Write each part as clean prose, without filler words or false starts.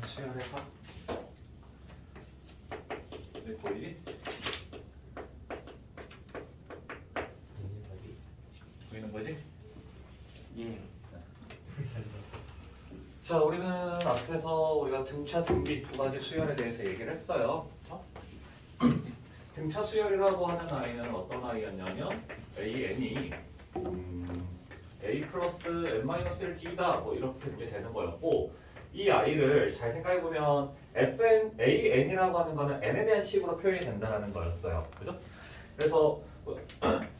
수열의 합. 네, 보이지? 보이는 거지? 예. 자, 우리는 앞에서 우리가 등차, 등비 두 가지 수열에 대해서 얘기를 했어요. 그렇죠? 등차 수열이라고 하는 아이는 어떤 아이였냐면 AN이 A 플러스 N-1 D다 뭐 이렇게 이제 되는 거였고, 이 아이를 잘 생각해보면 AN이라고 하는 거는 N에 대한 식으로 표현이 된다는 거였어요. 그죠? 그래서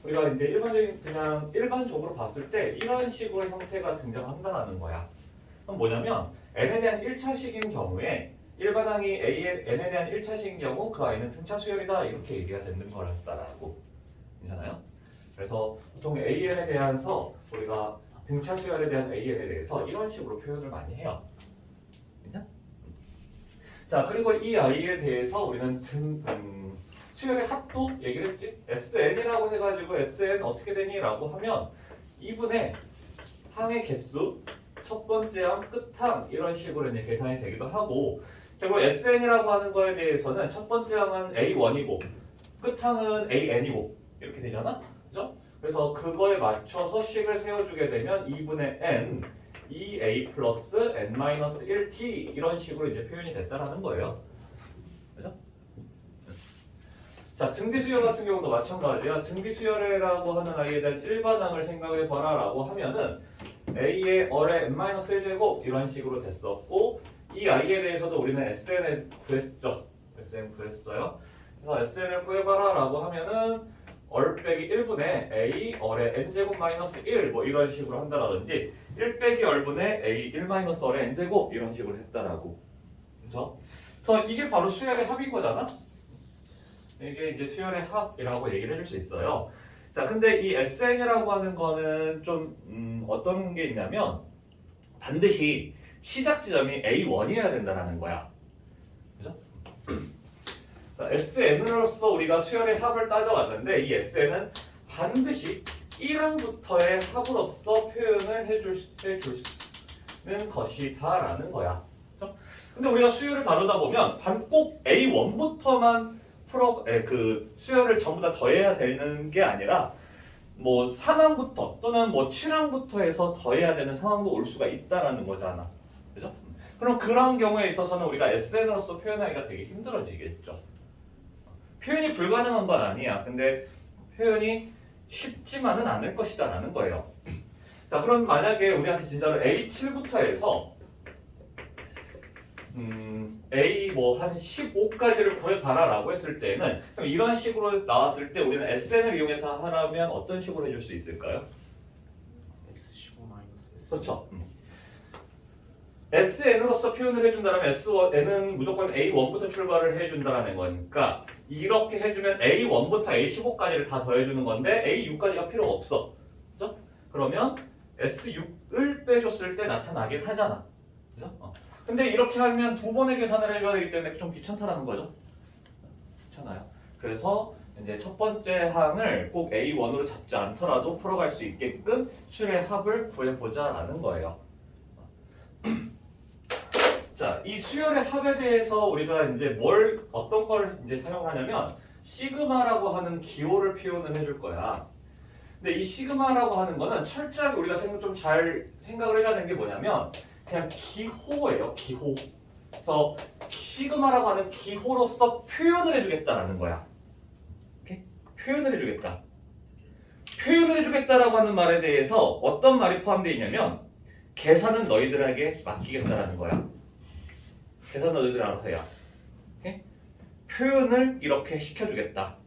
우리가 이제 그냥 일반적으로 봤을 때 이런 식으로 형태가 등장한다는 거야. 그럼 뭐냐면 n에 대한 1차식인 경우에 일반항이 n에 대한 1차식인 경우 그 아이는 등차 수열이다 이렇게 얘기가 되는 거였다라고. 괜찮아요? 그래서 보통 an에 대해서 우리가 등차 수열에 대한 an에 대해서 이런 식으로 표현을 많이 해요. 괜찮? 자, 그리고 이 아이에 대해서 우리는 수열의 합도 얘기를 했지? SN이라고 해가지고 SN 어떻게 되니? 라고 하면 2분의 항의 개수, 첫 번째 항, 끝항 이런 식으로 이제 계산이 되기도 하고, 결국 SN이라고 하는 거에 대해서는 첫 번째 항은 A1이고 끝항은 AN이고 이렇게 되잖아? 그죠? 그래서 그거에 맞춰서 식을 세워주게 되면 2분의 N 2A 플러스 N-1T 이런 식으로 이제 표현이 됐다라는 거예요. 그죠? 자, 등비수열 같은 경우도 마찬가지야. 등비수열이라고 하는 아이에 대한 일반항을 생각해봐라 라고 하면은 A의 어의 N-1제곱 이런 식으로 됐었고, 이 아이에 대해서도 우리는 SN을 구했죠. SN 구했어요. 그래서 SN을 구해봐라 라고 하면은 얼 빼기 1분의 A 얼의 N제곱 마이너스 1 뭐 이런 식으로 한다라든지 1 빼기 얼분의 A 1 마이너스 얼의 N제곱 이런 식으로 했다라고. 그렇죠? 그래서 이게 바로 수열의 합인 거잖아? 이게 이제 수열의 합이라고 얘기를 해줄 수 있어요. 자, 근데 이 SN이라고 하는 거는 좀 어떤 게 있냐면 반드시 시작 지점이 A1이어야 된다는 거야. 그죠? SN으로서 우리가 수열의 합을 따져왔는데 이 SN은 반드시 1항부터의 합으로서 표현을 해주는 것이다라는 거야. 그죠? 근데 우리가 수열을 다루다 보면 꼭 A1부터만 그 수열을 전부 다 더해야 되는 게 아니라 뭐 3항부터 또는 뭐 7항부터 해서 더해야 되는 상황도 올 수가 있다라는 거잖아. 그죠? 그럼 그런 경우에 있어서는 우리가 SN으로서 표현하기가 되게 힘들어지겠죠. 표현이 불가능한 건 아니야. 근데 표현이 쉽지만은 않을 것이다 라는 거예요. 자, 그럼 만약에 우리한테 진짜로 A7부터 해서 A 뭐 한 15까지를 구해봐라 라고 했을 때는 그럼 이런 식으로 나왔을 때 우리는 SN을 이용해서 하라면 어떤 식으로 해줄 수 있을까요? S15-S. 그렇죠. SN으로서 표현을 해준다면 SN은 무조건 A1부터 출발을 해준다는 거니까 이렇게 해주면 A1부터 A15까지를 다 더해주는 건데 A6까지가 필요가 없어. 그죠? 그러면 S6을 빼줬을 때 나타나긴 하잖아. 그죠? 근데 이렇게 하면 두 번의 계산을 해줘야 되기 때문에 좀 귀찮다라는 거죠. 귀찮아요. 그래서 이제 첫 번째 항을 꼭 A1으로 잡지 않더라도 풀어갈 수 있게끔 수열의 합을 구해보자라는 거예요. 자, 이 수열의 합에 대해서 우리가 이제 어떤 걸 이제 사용하냐면 시그마라고 하는 기호를 표현을 해줄 거야. 근데 이 시그마라고 하는 거는 철저하게 우리가 좀 잘 생각을 해야 되는 게 뭐냐면 그냥 기호예요, 기호. 그래서 시그마라고 하는 기호로서 표현을 해주겠다라는 거야. 오케이? 표현을 해주겠다. 표현을 해주겠다라고 하는 말에 대해서 어떤 말이 포함되어 있냐면 계산은 너희들에게 맡기겠다라는 거야. 계산 너희들 알아서 해야. 오케이? 표현을 이렇게 시켜주겠다.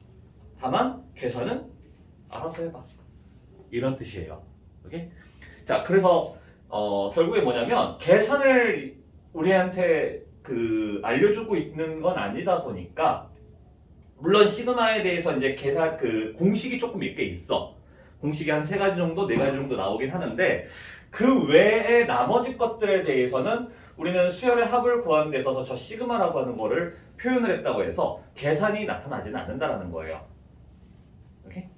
다만 계산은 알아서 해봐. 이런 뜻이에요. 오케이? 자, 그래서 결국에 뭐냐면 계산을 우리한테 알려주고 있는 건 아니다 보니까 물론 시그마에 대해서 이제 계산 공식이 조금 몇 개 있어. 공식이 한 3가지 정도, 4가지 정도 나오긴 하는데 그 외에 나머지 것들에 대해서는 우리는 수열의 합을 구하는 데 있어서 저 시그마라고 하는 거를 표현을 했다고 해서 계산이 나타나지는 않는다라는 거예요. 오케이?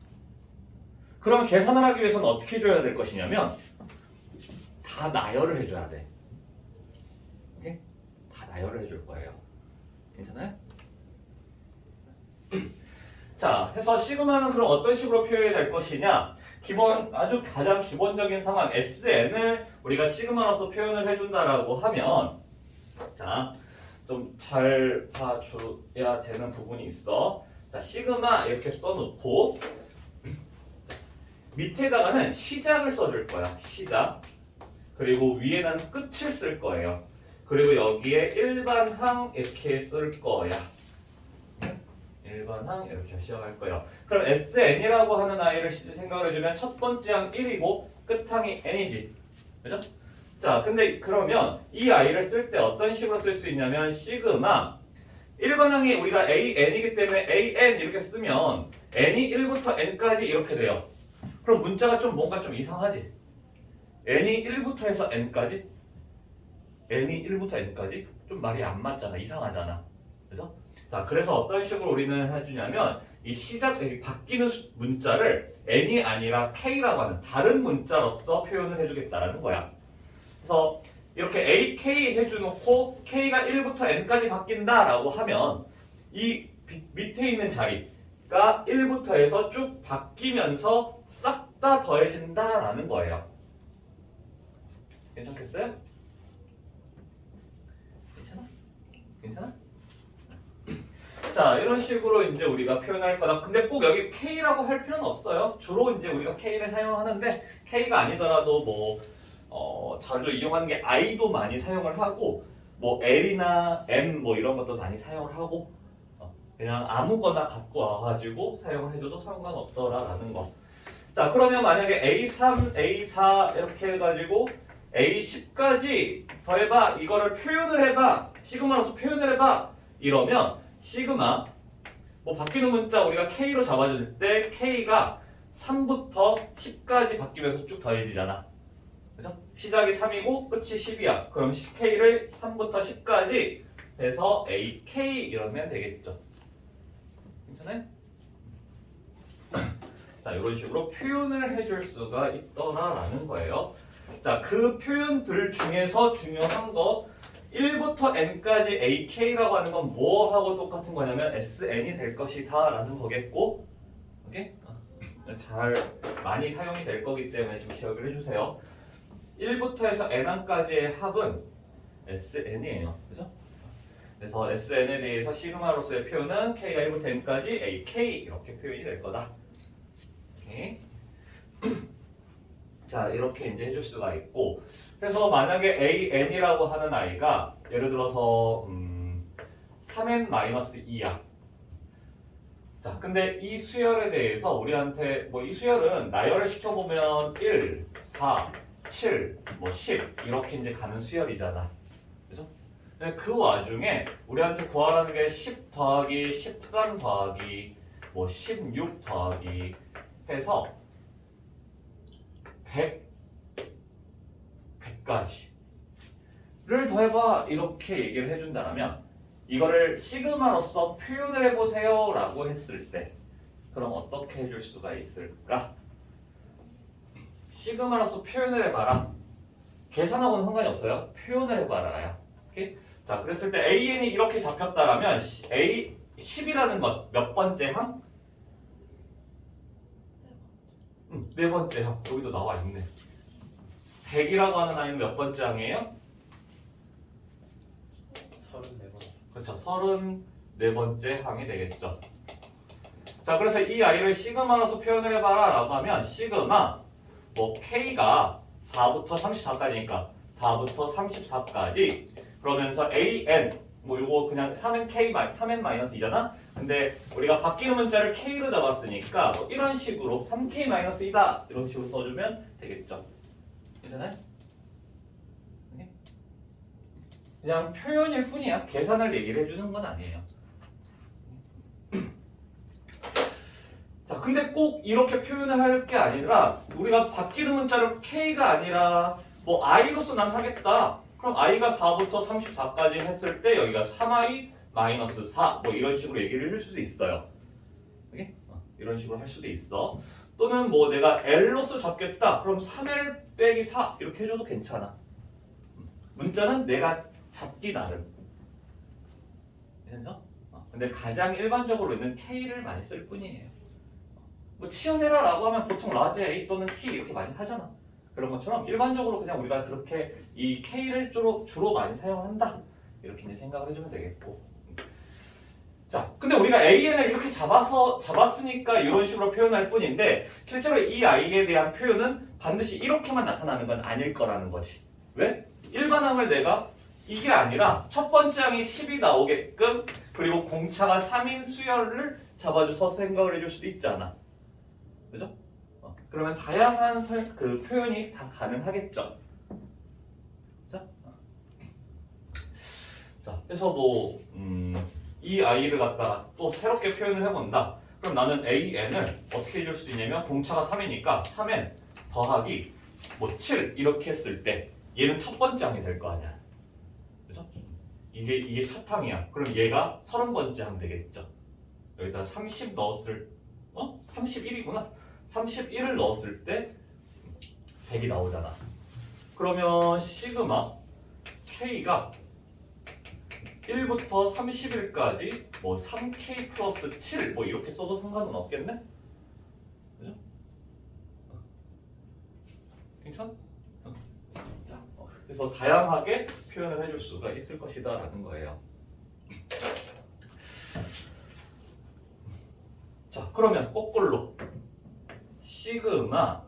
그러면 계산을 하기 위해서는 어떻게 해줘야 될 것이냐면 다 나열을 해줘야 돼. 오케이? 다 나열을 해줄 거예요. 괜찮아요? 자, 해서 시그마는 그럼 어떤 식으로 표현이 될 것이냐? 아주 가장 기본적인 상황 SN을 우리가 시그마로서 표현을 해준다라고 하면, 자, 좀 잘 봐줘야 되는 부분이 있어. 자, 시그마 이렇게 써놓고 밑에다가는 시작을 써줄 거야. 시작. 그리고 위에는 끝을 쓸 거예요. 그리고 여기에 일반항 이렇게 쓸 거야. 일반항 이렇게 시작할 거예요. 그럼 SN이라고 하는 아이를 생각을 해주면 첫 번째 항 1이고 끝항이 n이지. 그죠? 자, 근데 그러면 이 아이를 쓸 때 어떤 식으로 쓸 수 있냐면 시그마 일반항이 우리가 AN이기 때문에 AN 이렇게 쓰면 n이 1부터 n까지 이렇게 돼요. 그럼 문자가 좀 뭔가 좀 이상하지? n이 1부터 해서 n까지? n이 1부터 n까지? 좀 말이 안 맞잖아. 이상하잖아. 그죠? 자, 그래서 어떤 식으로 우리는 해주냐면 이 바뀌는 문자를 n이 아니라 k라고 하는 다른 문자로서 표현을 해주겠다라는 거야. 그래서 이렇게 AK 해주놓고 k가 1부터 n까지 바뀐다라고 하면 이 밑에 있는 자리가 1부터 해서 쭉 바뀌면서 싹 다 더해진다라는 거예요. 괜찮겠어요? 괜찮아? 자, 이런 식으로 이제 우리가 표현할 거다. 근데 꼭 여기 K라고 할 필요는 없어요. 주로 이제 우리가 K를 사용하는데 K가 아니더라도 자주 이용하는 게 I도 많이 사용을 하고 L이나 M 이런 것도 많이 사용을 하고 그냥 아무거나 갖고 와가지고 사용을 해줘도 상관없더라라는 거. 자, 그러면 만약에 A3, A4 이렇게 해가지고 A10까지 더해봐. 이거를 표현을 해봐. 시그마로서 표현을 해봐. 이러면 시그마 바뀌는 문자 우리가 K로 잡아줄 때 K가 3부터 10까지 바뀌면서 쭉 더해지잖아. 그죠? 시작이 3이고 끝이 10이야. 그럼 K를 3부터 10까지 해서 AK 이러면 되겠죠. 괜찮아요? 자, 이런 식으로 표현을 해줄 수가 있더라라는 거예요. 자, 그 표현들 중에서 중요한 거 1부터 n까지 ak라고 하는 건 뭐하고 똑같은 거냐면 sn이 될 것이다 라는 거겠고, 오케이? 잘 많이 사용이 될 거기 때문에 좀 기억을 해주세요. 1부터 해서 n항까지의 합은 sn이에요. 그죠? 그래서 sn에 대해서 시그마로서의 표현은 k가 1부터 n까지 ak 이렇게 표현이 될 거다. 오케이? 자, 이렇게 이제 해줄 수가 있고, 그래서 만약에 AN이라고 하는 아이가 예를 들어서 3n-2야. 자, 근데 이 수열에 대해서 우리한테 이 수열은 나열을 시켜보면 1, 4, 7, 10 이렇게 이제 가는 수열이잖아. 그죠? 근데 그 와중에 우리한테 구하라는 게 10 더하기 13 더하기 16 더하기 해서 100까지를 더해봐 이렇게 얘기를 해준다면 이거를 시그마로서 표현을 해보세요 라고 했을 때 그럼 어떻게 해줄 수가 있을까? 시그마로서 표현을 해봐라. 계산하고는 상관이 없어요. 표현을 해봐라야. 오케이? 자, 그랬을 때 AN이 이렇게 잡혔다라면 A 10이라는 것 몇 번째 항? 네 번째 항. 여기도 나와 있네. 100이라고 하는 아이는 몇 번째 항이에요? 34번. 그렇죠. 34번째 항이 되겠죠. 자, 그래서 이 아이를 시그마로서 표현을 해봐라 라고 하면 시그마 K가 4부터 34까지니까 4부터 34까지 그러면서 AN 요거 그냥 3n-2잖아? 근데 우리가 바뀌는 문자를 K로 잡았으니까 이런 식으로 3k-2다 이런 식으로 써주면 되겠죠. 괜찮아요? 그냥 표현일 뿐이야. 계산을 얘기를 해주는 건 아니에요. 자, 근데 꼭 이렇게 표현을 할 게 아니라 우리가 바뀌는 문자를 K가 아니라 I로서 난 하겠다. 그럼 I가 4부터 34까지 했을 때 여기가 3i-4 이런 식으로 얘기를 해줄 수도 있어요. 오케이? 이런 식으로 할 수도 있어. 또는 내가 L로서 잡겠다. 그럼 3L 빼기 4 이렇게 해줘도 괜찮아. 문자는 내가 잡기 나름. 괜찮죠? 근데 가장 일반적으로 있는 K를 많이 쓸 뿐이에요. 뭐 치어내라라고 하면 보통 라지 A 또는 T 이렇게 많이 하잖아. 그런 것처럼 일반적으로 그냥 우리가 그렇게 이 K를 주로 많이 사용한다. 이렇게 이제 생각을 해주면 되겠고. 자, 근데 우리가 AN을 이렇게 잡았으니까 이런 식으로 표현할 뿐인데 실제로 이 I에 대한 표현은 반드시 이렇게만 나타나는 건 아닐 거라는 거지. 왜? 일반항을 내가 이게 아니라 첫 번째 항이 10이 나오게끔 그리고 공차가 3인 수열을 잡아줘서 생각을 해줄 수도 있잖아. 그죠? 그러면 다양한 그 표현이 다 가능하겠죠. 자, 그래서 뭐 이 아이를 갖다가 또 새롭게 표현을 해본다. 그럼 나는 AN을 어떻게 해줄 수 있냐면 공차가 3이니까 3N 더하기 뭐 7 이렇게 했을 때 얘는 첫 번째 항이 될 거 아니야. 그죠? 이게 첫 항이야. 그럼 얘가 30번째 항 되겠죠. 여기다 30 넣었을 31이구나. 31을 넣었을 때 100이 나오잖아. 그러면 시그마 K가 1부터 30일까지 뭐 3K 플러스 7 뭐 이렇게 써도 상관은 없겠네? 그죠? 괜찮아? 자, 그래서 다양하게 표현을 해줄 수가 있을 것이다 라는 거예요. 자, 그러면 거꾸로 시그마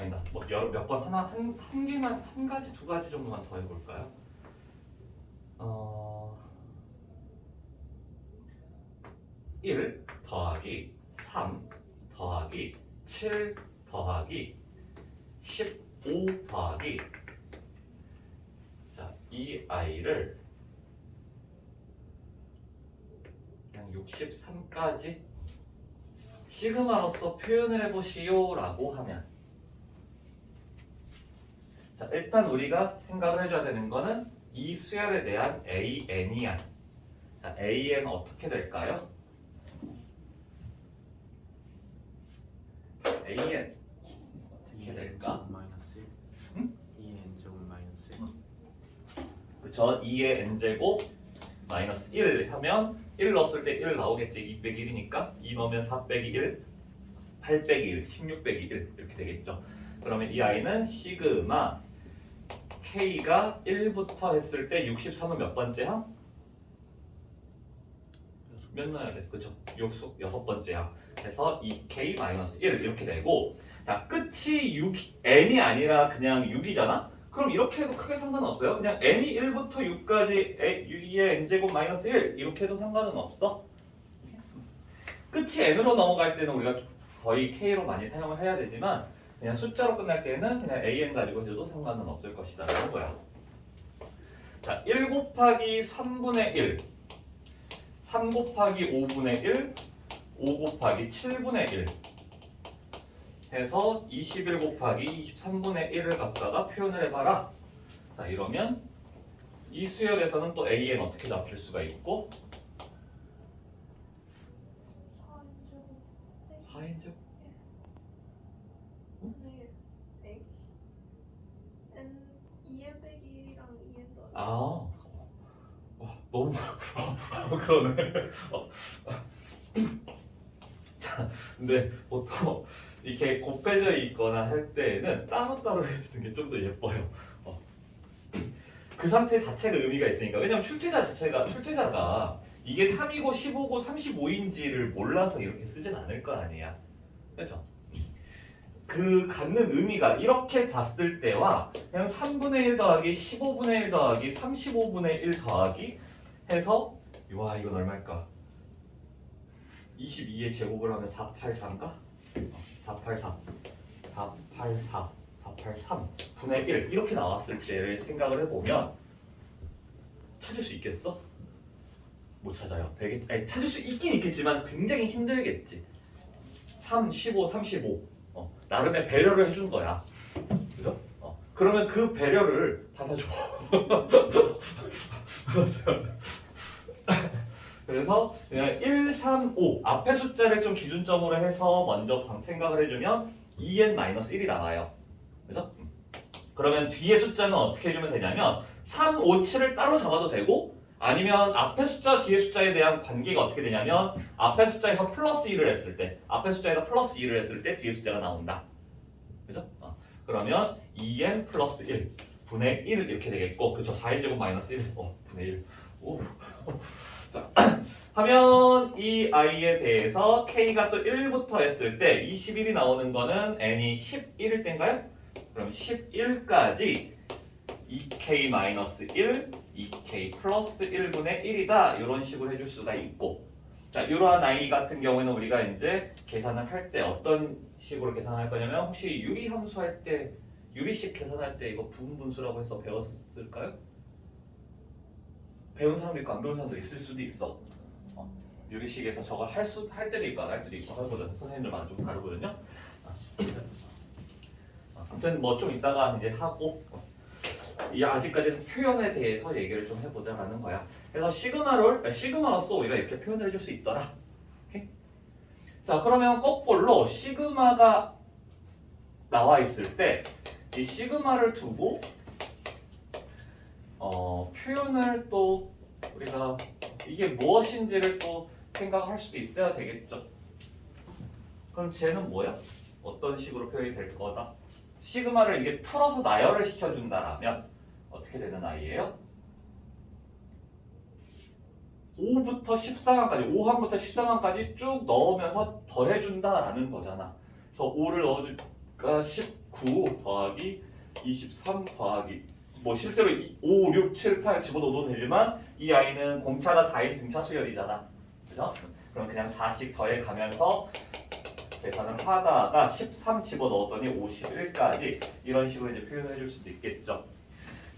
아니다. 뭐 몇 번 한 개만 한 가지 두 가지 정도만 더 해볼까요? 1 더하기 3 더하기 7 더하기 15 더하기 자, 이 아이를 그냥 63까지 시그마로서 표현을 해보시오 라고 하면 자, 일단 우리가 생각을 해줘야 되는 거는 이 수열에 대한 AN이야. 자, AN 어떻게 될까요? AN 어떻게 될까? 마이너스 1. 응? 2의 n제곱 마이너스 1. 그쵸? 2의 n제곱 마이너스 1 하면 1 넣었을 때 1 나오겠지. 2 빼기 1이니까 2 넣으면 4 빼기 1 8 빼기 1 16 빼기 1 이렇게 되겠죠. 그러면 이 아이는 시그마 K가 1부터 했을 때 63은 몇 번째 항? 몇 넣어야 돼? 그쵸? 역수 6번째 항. 그래서 2K-1 이렇게 되고 자, 끝이 6, n이 아니라 그냥 6이잖아? 그럼 이렇게 해도 크게 상관은 없어요. 그냥 n이 1부터 6까지 2의 n제곱 마이너스 1 이렇게 해도 상관은 없어. 끝이 n으로 넘어갈 때는 우리가 거의 k로 많이 사용을 해야 되지만 그냥 숫자로 끝날 때는 그냥 an 가지고 해도 상관은 없을 것이다 라는 거야. 자, 1 곱하기 3분의 1 3 곱하기 5분의 1 5 곱하기 7분의 1 해서 21 곱하기 23분의 1을 갖다가 표현을 해봐라. 자, 이러면 이 수열에서는 또 an 어떻게 잡힐 수가 있고 4인제곱 아, 너무 그러네. 자, 근데 보통 이렇게 곱해져 있거나 할 때에는 따로따로 해주는 게 좀 더 예뻐요. 그 상태 자체가 의미가 있으니까. 왜냐면 출제자가 이게 3이고 15고 35인지를 몰라서 이렇게 쓰진 않을 거 아니야. 그렇죠? 그 갖는 의미가 이렇게 봤을 때와 그냥 3분의 1 더하기 15분의 1 더하기 35분의 1 더하기 해서 와 이건 얼마일까? 22의 제곱을 하면 484인가? 484 483 분의 1 이렇게 나왔을 때를 생각을 해보면 찾을 수 있겠어? 못 찾아요. 아니, 찾을 수 있긴 있겠지만 굉장히 힘들겠지. 3, 15, 35 나름의 배려를 해준 거야. 그죠? 그러면 그 배려를 받아줘. 그래서 그냥 1, 3, 5 앞에 숫자를 좀 기준점으로 해서 먼저 생각을 해주면 2n-1이 나와요. 그죠? 그러면 뒤에 숫자는 어떻게 해주면 되냐면 3, 5, 7을 따로 잡아도 되고 아니면 앞에 숫자, 뒤에 숫자에 대한 관계가 어떻게 되냐면 앞에 숫자에서 플러스 2를 했을 때 앞에 숫자에서 플러스 2를 했을 때 뒤에 숫자가 나온다. 그죠? 그러면 2n 플러스 1 분의 1 이렇게 되겠고 그쵸? 4n제곱 마이너스 1 분의 1 오. 자, 하면 이 i에 대해서 k가 또 1부터 했을 때 21이 나오는 거는 n이 11일 때인가요? 그럼 11까지 2k-1, 2k 플러스 1분의 1이다 이런 식으로 해줄 수가 있고 자 이러한 i 같은 경우에는 우리가 이제 계산을 할 때 어떤 식으로 계산할 거냐면 혹시 유리함수 할 때 유리식 계산할 때 이거 부분분수라고 해서 배웠을까요? 배운 사람도 있고 안 배운 사람도 있을 수도 있어. 유리식에서 저걸 할 때도 있고 안 할 때도 있고 하거든. 선생님들마다 좀 다르거든요. 아무튼 뭐 좀 이따가 이제 하고 이 아직까지는 표현에 대해서 얘기를 좀 해보자라는 거야. 그래서 시그마로서 우리가 이렇게 표현을 해줄 수 있더라. 오케이? 자 그러면 거꾸로 시그마가 나와 있을 때 이 시그마를 두고 표현을 또 우리가 이게 무엇인지를 또 생각할 수도 있어야 되겠죠. 그럼 쟤는 뭐야? 어떤 식으로 표현이 될 거다? 시그마를 이게 풀어서 나열을 시켜준다라면 어떻게 되는 아이예요? 5부터 14강까지 5항부터 14강까지 쭉 넣으면서 더해준다라는 거잖아. 그래서 5를 넣어주니까 19 더하기 23 더하기 뭐 실제로 5, 6, 7, 8 집어넣어도 되지만 이 아이는 공차가 4인 등차 수열이잖아. 그죠? 그럼 그냥 4씩 더해가면서 계산을 하다가 13 집어넣었더니 51까지 이런 식으로 이제 표현을 해줄 수도 있겠죠.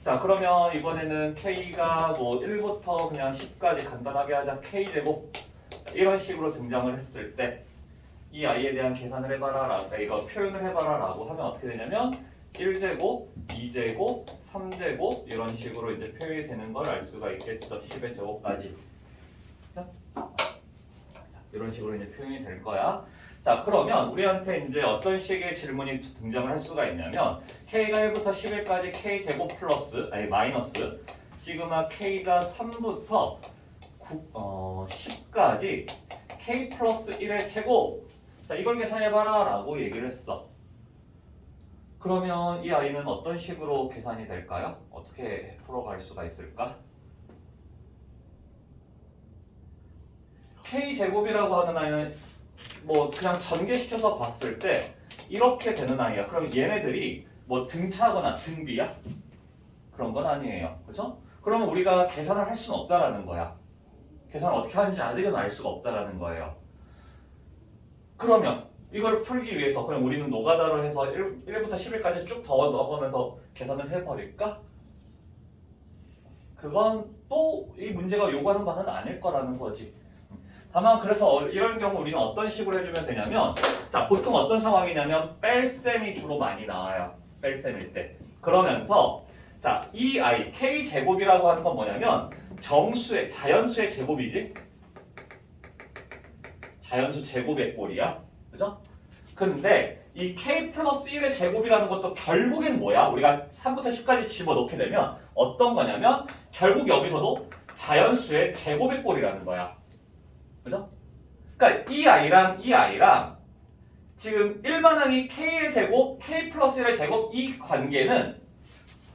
자 그러면 이번에는 k가 뭐 1부터 그냥 10까지 간단하게 하자 k제곱 이런 식으로 등장을 했을 때 이 아이에 대한 계산을 해봐라 이거 표현을 해봐라 라고 하면 어떻게 되냐면 1제곱, 2제곱, 3제곱 이런 식으로 이제 표현이 되는 걸 알 수가 있겠죠. 10의 제곱까지 이런 식으로 이제 표현이 될 거야. 자 그러면 우리한테 이제 어떤 식의 질문이 등장을 할 수가 있냐면 k가 1부터 11까지 k 제곱 플러스 마이너스 시그마 k가 3부터 10까지 k 플러스 1의 제곱 자 이걸 계산해봐라 라고 얘기를 했어. 그러면 이 아이는 어떤 식으로 계산이 될까요? 어떻게 풀어갈 수가 있을까? k제곱이라고 하는 아이는 뭐 그냥 전개시켜서 봤을 때 이렇게 되는 아이야. 그럼 얘네들이 뭐 등차거나 등비야? 그런 건 아니에요. 그렇죠? 그러면 우리가 계산을 할 수는 없다라는 거야. 계산을 어떻게 하는지 아직은 알 수가 없다라는 거예요. 그러면 이걸 풀기 위해서 그럼 우리는 노가다로 해서 1부터 10일까지 쭉 더 넣어보면서 계산을 해버릴까? 그건 또 이 문제가 요구하는 바는 아닐 거라는 거지. 다만 그래서 이런 경우 우리는 어떤 식으로 해주면 되냐면 자 보통 어떤 상황이냐면 뺄셈이 주로 많이 나와요. 뺄셈일 때. 그러면서 자 이 아이 k제곱이라고 하는 건 뭐냐면 정수의 자연수의 제곱이지. 자연수 제곱의 꼴이야. 그죠? 근데 이 k 플러스 1의 제곱이라는 것도 결국엔 뭐야? 우리가 3부터 10까지 집어넣게 되면 어떤 거냐면 결국 여기서도 자연수의 제곱의 꼴이라는 거야. 그죠? 그러니까 이 아이랑 지금 일반항이 k의 제곱, k 플러스 1의 제곱 이 관계는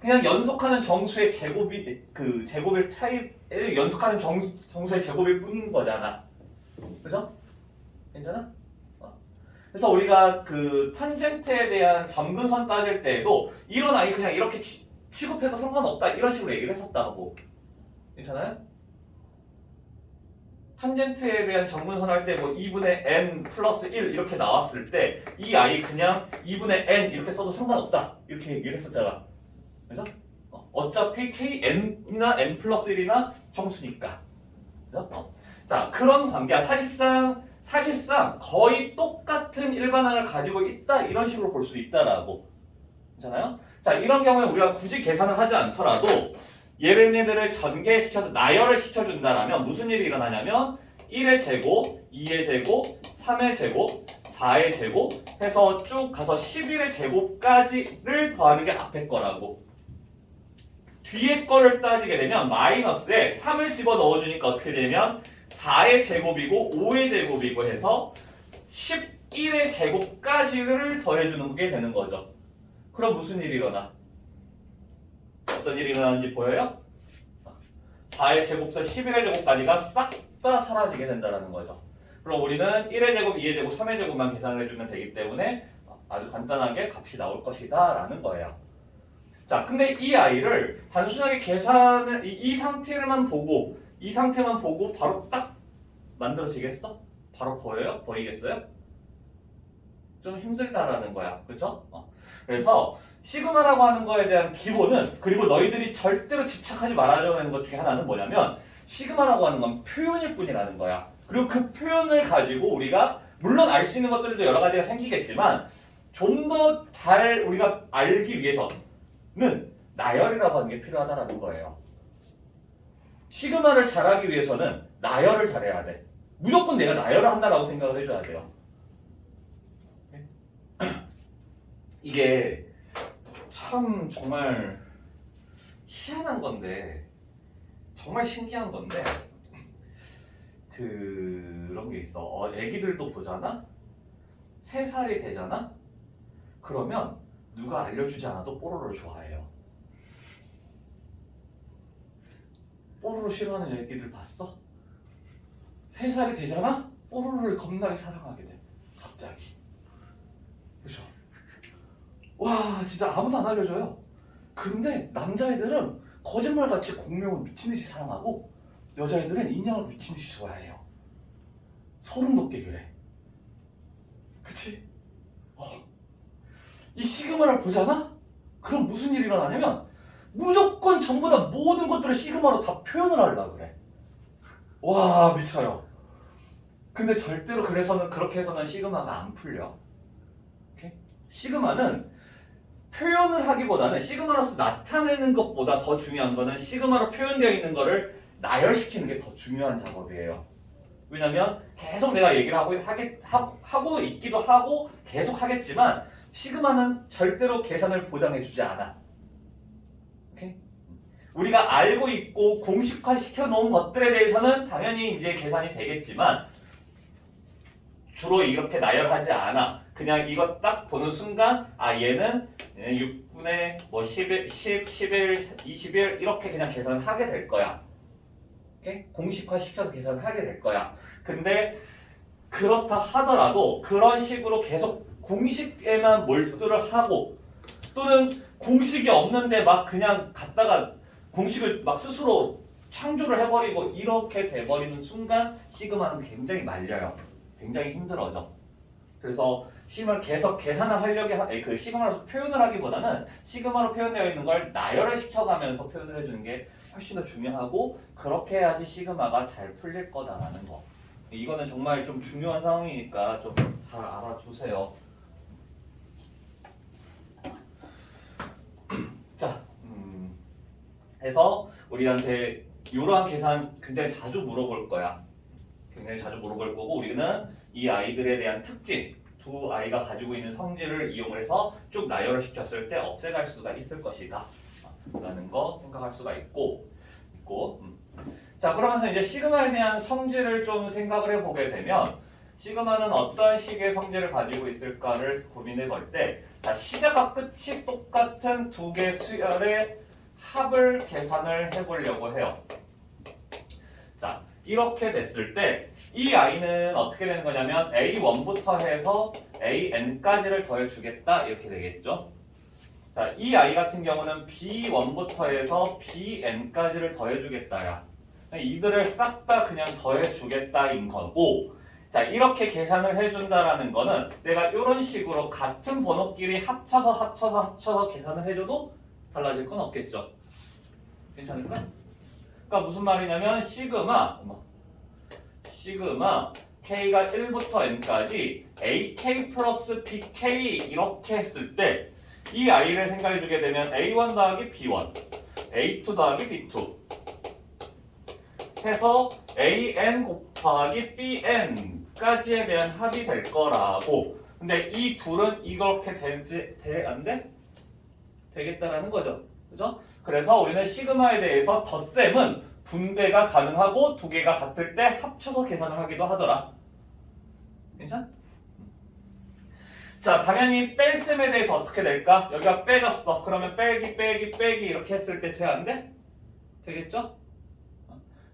그냥 연속하는 정수의 제곱이 그 제곱의 차이를 연속하는 정수의 제곱일 뿐인 거잖아. 그죠? 괜찮아? 그래서 우리가 그 탄젠트에 대한 점근선 따질 때에도 이런 아이 그냥 이렇게 취급해도 상관없다 이런 식으로 얘기를 했었다고. 괜찮아요? 탄젠트에 대한 점근선 할 때 뭐 2분의 n 플러스 1 이렇게 나왔을 때 이 아이 그냥 2분의 n 이렇게 써도 상관없다 이렇게 얘기를 했었잖아. 그죠? 어차피 kn이나 n 플러스 1이나 정수니까. 그죠? 자 그런 관계야. 사실상 거의 똑같은 일반항을 가지고 있다 이런 식으로 볼 수 있다라고. 괜찮아요? 자 이런 경우에 우리가 굳이 계산을 하지 않더라도 얘네들을 전개시켜서 나열을 시켜준다라면 무슨 일이 일어나냐면 1의 제곱, 2의 제곱, 3의 제곱, 4의 제곱 해서 쭉 가서 11의 제곱까지를 더하는 게 앞에 거라고. 뒤에 거를 따지게 되면 마이너스에 3을 집어 넣어주니까 어떻게 되면 4의 제곱이고 5의 제곱이고 해서 11의 제곱까지를 더해주는 게 되는 거죠. 그럼 무슨 일이 일어나? 어떤 일이 일어나는지 보여요? 4의 제곱부터 11의 제곱까지가 싹 다 사라지게 된다는 거죠. 그럼 우리는 1의 제곱, 2의 제곱, 3의 제곱만 계산을 해주면 되기 때문에 아주 간단하게 값이 나올 것이다 라는 거예요. 자, 근데 이 아이를 단순하게 계산을 이 상태만 보고 바로 딱 만들어지겠어? 바로 보여요? 보이겠어요? 좀 힘들다라는 거야. 그렇죠? 그래서 시그마라고 하는 거에 대한 기본은, 그리고 너희들이 절대로 집착하지 말아야 하는 것 중에 하나는 뭐냐면 시그마라고 하는 건 표현일 뿐이라는 거야. 그리고 그 표현을 가지고 우리가 물론 알 수 있는 것들도 여러 가지가 생기겠지만 좀 더 잘 우리가 알기 위해서는 나열이라고 하는 게 필요하다는 거예요. 시그마를 잘하기 위해서는 나열을 잘해야 돼. 무조건 내가 나열을 한다라고 생각을 해줘야 돼요. 이게 참 정말 희한한 건데, 정말 신기한 건데, 그런 게 있어. 애기들도 보잖아? 3살이 되잖아? 그러면 누가 알려주지 않아도 뽀로로를 좋아해요. 뽀로로 싫어하는 애기들 봤어? 3살이 되잖아? 뽀로로를 겁나게 사랑하게 돼. 갑자기. 그죠? 와, 진짜 아무도 안 알려줘요. 근데 남자애들은 거짓말같이 공룡을 미친듯이 사랑하고 여자애들은 인형을 미친듯이 좋아해요. 소름 돋게 그래. 그치? 이 시그마를 보잖아? 그럼 무슨 일이 일어나냐면 무조건 전부 다 모든 것들을 시그마로 다 표현을 하려고 그래. 와, 미쳐요. 근데 절대로 그렇게 해서는 시그마가 안 풀려. 오케이? 시그마는 표현을 하기보다는 시그마로서 나타내는 것보다 더 중요한 거는 시그마로 표현되어 있는 거를 나열시키는 게 더 중요한 작업이에요. 왜냐면 계속 내가 얘기를 하고 있기도 하고 계속 하겠지만 시그마는 절대로 계산을 보장해주지 않아. 오케이? 우리가 알고 있고 공식화 시켜놓은 것들에 대해서는 당연히 이제 계산이 되겠지만 주로 이렇게 나열하지 않아. 그냥 이거 딱 보는 순간 얘는 6분의 10, 11, 21 이렇게 그냥 계산을 하게 될 거야. 오케이? 공식화 시켜서 계산을 하게 될 거야. 근데 그렇다 하더라도 그런 식으로 계속 공식에만 몰두를 하고 또는 공식이 없는데 막 그냥 갖다가 공식을 막 스스로 창조를 해버리고 이렇게 돼버리는 순간 시그마는 굉장히 말려요. 굉장히 힘들어져. 그래서 시그마를 계속 계산을 하려고 그 시그마로 표현을 하기보다는 시그마로 표현되어 있는 걸 나열을 시켜가면서 표현을 해주는 게 훨씬 더 중요하고 그렇게 해야지 시그마가 잘 풀릴 거다라는 거. 이거는 정말 좀 중요한 상황이니까 좀 잘 알아주세요. 자, 해서 우리한테 이러한 계산 굉장히 자주 물어볼 거야. 굉장히 자주 물어볼 거고 우리는 이 아이들에 대한 특징, 두 아이가 가지고 있는 성질을 이용을 해서 쭉 나열을 시켰을 때 없애갈 수가 있을 것이다 라는 거 생각할 수가 있고 자, 그러면서 이제 시그마에 대한 성질을 좀 생각을 해보게 되면 시그마는 어떤 식의 성질을 가지고 있을까를 고민해 볼 때 시작과 끝이 똑같은 두 개 수열의 합을 계산을 해보려고 해요. 자, 이렇게 됐을 때 이 아이는 어떻게 되는 거냐면 A1부터 해서 AN까지를 더해주겠다 이렇게 되겠죠. 자, 이 아이 같은 경우는 B1부터 해서 BN까지를 더해주겠다야. 이들을 싹 다 그냥 더해주겠다인 거고 자, 이렇게 계산을 해준다라는 거는 내가 이런 식으로 같은 번호끼리 합쳐서 계산을 해줘도 달라질 건 없겠죠. 괜찮을까? 그러니까 무슨 말이냐면 시그마 K가 1부터 N까지 AK 플러스 BK 이렇게 했을 때 이 아이를 생각해 주게 되면 A1 더하기 B1 A2 더하기 B2 해서 AN 곱하기 BN 2까지에 대한 합이 될 거라고. 근데 이 둘은 이렇게 안 돼? 되겠다라는 거죠. 그죠? 그래서 우리는 시그마에 대해서 덧셈은 분배가 가능하고 두 개가 같을 때 합쳐서 계산을 하기도 하더라. 괜찮? 자, 당연히 뺄셈에 대해서 어떻게 될까? 여기가 빼졌어. 그러면 빼기 이렇게 했을 때 돼? 안 돼? 되겠죠?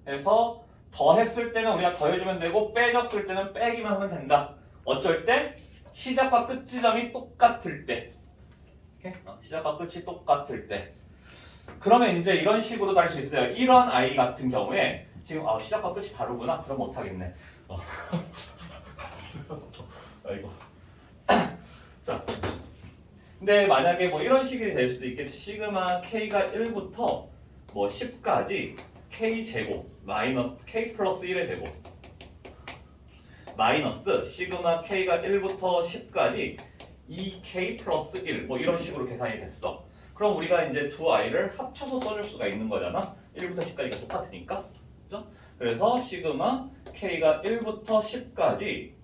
그래서 더했을 때는 우리가 더해주면 되고 빼졌을 때는 빼기만 하면 된다. 어쩔 때? 시작과 끝 지점이 똑같을 때. 시작과 끝이 똑같을 때. 그러면 이제 이런 식으로도 할 수 있어요. 이런 아이 같은 경우에 지금 시작과 끝이 다르구나. 그럼 못하겠네. 아이고. 자, 근데 만약에 뭐 이런 식이 될 수도 있겠지. 시그마 k가 1부터 뭐 10까지 k 제곱 마이너스 k 플러스 1의 제곱 마이너스 시그마 k가 1부터 10까지 2k 플러스 1 뭐 이런 식으로 계산이 됐어. 그럼 우리가 이제 두 아이를 합쳐서 써줄 수가 있는 거잖아. 1부터 10까지가 똑같으니까. 그죠? 그래서 시그마 k가 1부터 10까지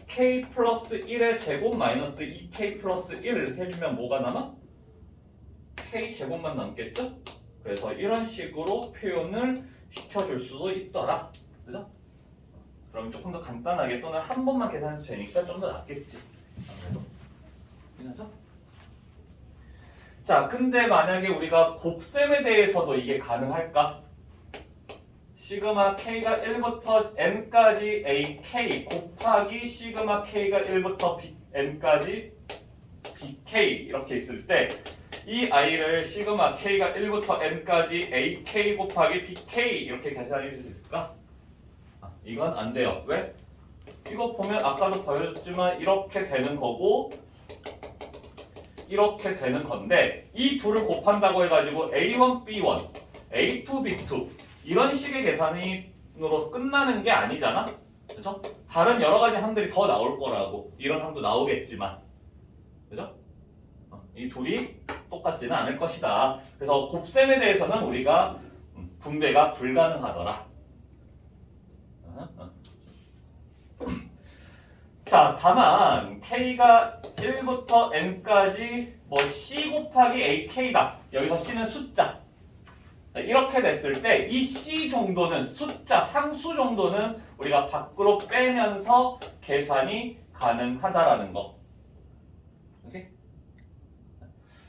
k 플러스 1의 제곱 마이너스 2k 플러스 1을 해주면 뭐가 남아? k 제곱만 남겠죠? 그래서 이런 식으로 표현을 시켜줄 수도 있더라. 그죠? 그럼 조금 더 간단하게 또는 한 번만 계산해도 되니까 좀 더 낫겠지. 아무래도. 이해하죠? 자, 근데 만약에 우리가 곱셈에 대해서도 이게 가능할까? 시그마 k가 1부터 n까지 ak 곱하기 시그마 k가 1부터 n까지 bk 이렇게 있을 때 이 아이를 시그마 k가 1부터 n까지 ak 곱하기 bk 이렇게 계산해 줄 수 있을까? 이건 안 돼요. 왜? 이거 보면 아까도 보여줬지만 이렇게 되는 거고 이렇게 되는 건데 이 둘을 곱한다고 해가지고 a1, b1, a2, b2 이런 식의 계산으로 끝나는 게 아니잖아? 그죠? 다른 여러 가지 항들이 더 나올 거라고. 이런 항도 나오겠지만. 그죠? 이 둘이 똑같지는 않을 것이다. 그래서 곱셈에 대해서는 우리가 분배가 불가능하더라. 자, 다만 k가 1부터 n까지 뭐 c 곱하기 ak다. 여기서 c는 숫자. 이렇게 됐을 때 이 c 정도는 숫자, 상수 정도는 우리가 밖으로 빼면서 계산이 가능하다라는 거. 오케이?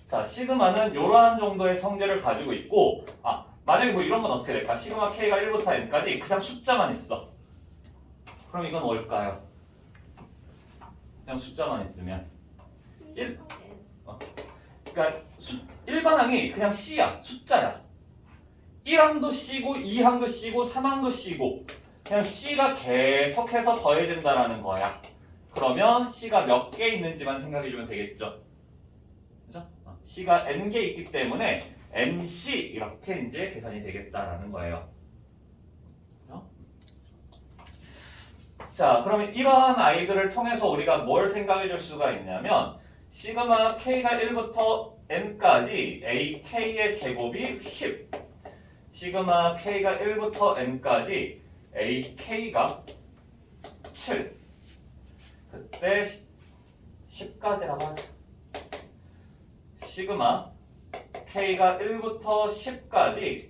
자, 시그마는 이러한 정도의 성질을 가지고 있고 만약에 뭐 이런 건 어떻게 될까? 시그마 k가 1부터 n까지 그냥 숫자만 있어. 그럼 이건 뭘까요? 그냥 숫자만 있으면 1 그러니까 일반항이 그냥 c야. 숫자야. 1항도 c고 2항도 c고 3항도 c고 그냥 c가 계속해서 더해진다라는 거야. 그러면 c가 몇 개 있는지만 생각해주면 되겠죠. 그죠? c가 n개 있기 때문에 nc 이렇게 이제 계산이 되겠다라는 거예요. 자, 그러면 이러한 아이들을 통해서 우리가 뭘 생각해 줄 수가 있냐면 시그마 k가 1부터 n까지 ak의 제곱이 10 시그마 k가 1부터 n까지 ak가 7 그때 10까지라고 하자. 시그마 k가 1부터 10까지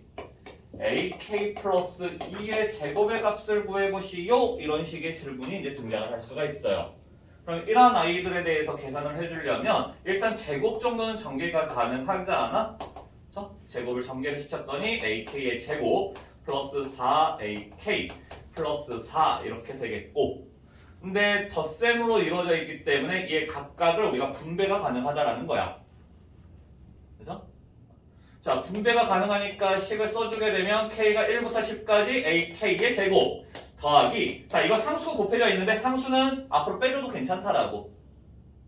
ak 플러스 2의 제곱의 값을 구해보시오. 이런 식의 질문이 이제 등장을 할 수가 있어요. 그럼 이러한 아이들에 대해서 계산을 해주려면 일단 제곱 정도는 전개가 가능하지 않아? 제곱을 전개를 시켰더니 ak의 제곱 플러스 4ak 플러스 4 이렇게 되겠고 근데 덧셈으로 이루어져 있기 때문에 이의 각각을 우리가 분배가 가능하다라는 거야. 그죠? 자, 분배가 가능하니까 식을 써주게 되면 k가 1부터 10까지 ak의 제곱 더하기 자, 이거 상수가 곱해져 있는데 상수는 앞으로 빼줘도 괜찮다라고.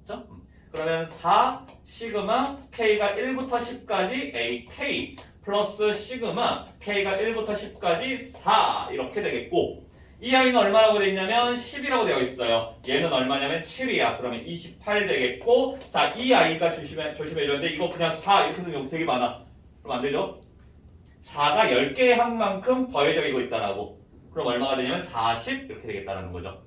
그죠? 그러면 4 시그마 k가 1부터 10까지 ak 플러스 시그마 k가 1부터 10까지 4 이렇게 되겠고 이 아이는 얼마라고 되어 있냐면 10이라고 되어 있어요. 얘는 얼마냐면 7이야. 그러면 28 되겠고 자, 이 아이가 조심해줘야 돼. 이거 그냥 4 이렇게 쓰면 되게 많아. 그럼 안 되죠? 4가 10개의 항만큼 더해져 있고 있다라고. 그럼 얼마가 되냐면 40 이렇게 되겠다는 거죠.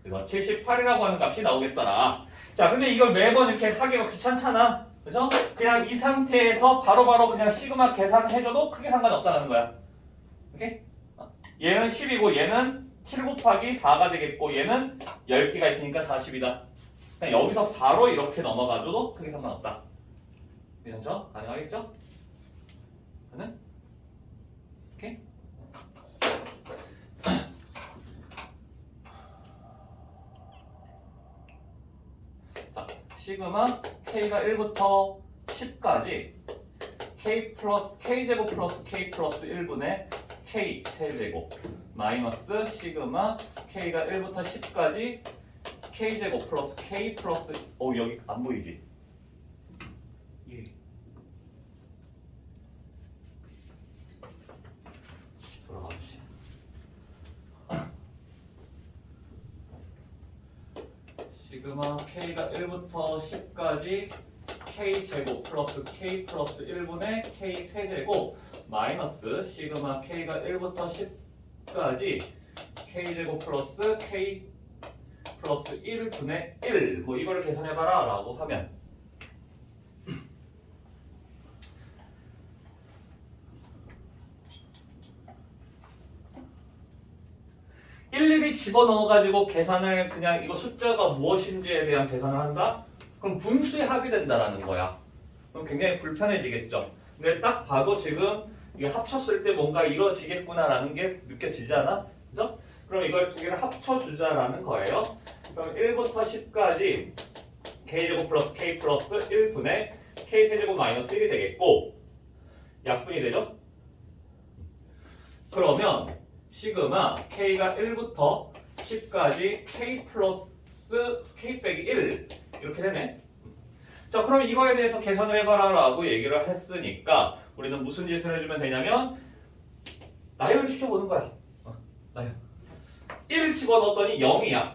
그래서 78이라고 하는 값이 나오겠더라. 자, 근데 이걸 매번 이렇게 하기가 귀찮잖아. 그죠? 그냥 이 상태에서 바로바로 그냥 시그마 계산해줘도 크게 상관없다는 거야. 오케이? 얘는 10이고 얘는 7 곱하기 4가 되겠고 얘는 10개가 있으니까 40이다. 그냥 여기서 바로 이렇게 넘어가줘도 크게 상관없다. 괜찮죠? 가능하겠죠? 가능? 오케이? 자, 시그마 k가 1부터 10까지 k 플러스 k제곱 플러스 k 플러스 1분의 k 세제곱 마이너스 시그마 k가 1부터 10까지 k제곱 플러스 k 플러스 여기 안 보이지? 예. 돌아가 봅시다. 시그마 k가 1부터 10까지 k제곱 플러스 k 플러스 1분의 k 세제곱 마이너스 시그마 k가 1부터 10까지 k제곱 플러스 k 플러스 1분의 1 뭐 이거를 계산해봐라 라고 하면 일일이 집어넣어가지고 계산을 그냥 이거 숫자가 무엇인지에 대한 계산을 한다? 그럼 분수의 합이 된다라는 거야. 그럼 굉장히 불편해지겠죠. 근데 딱 봐도 지금 이게 합쳤을 때 뭔가 이루어지겠구나라는 게 느껴지잖아? 그죠? 그럼 이걸 두 개를 합쳐주자라는 거예요. 그럼 1부터 10까지 k제곱 플러스 k 플러스 1분의 k 세제곱 마이너스 1이 되겠고 약분이 되죠? 그러면 시그마 k가 1부터 10까지 k 플러스 k 빼기 1 이렇게 되네. 자, 그럼 이거에 대해서 계산을 해봐라 라고 얘기를 했으니까 우리는 무슨 짓을 해주면 되냐면 나열을 시켜보는 거야. 나열. 1 집어넣었더니 0이야.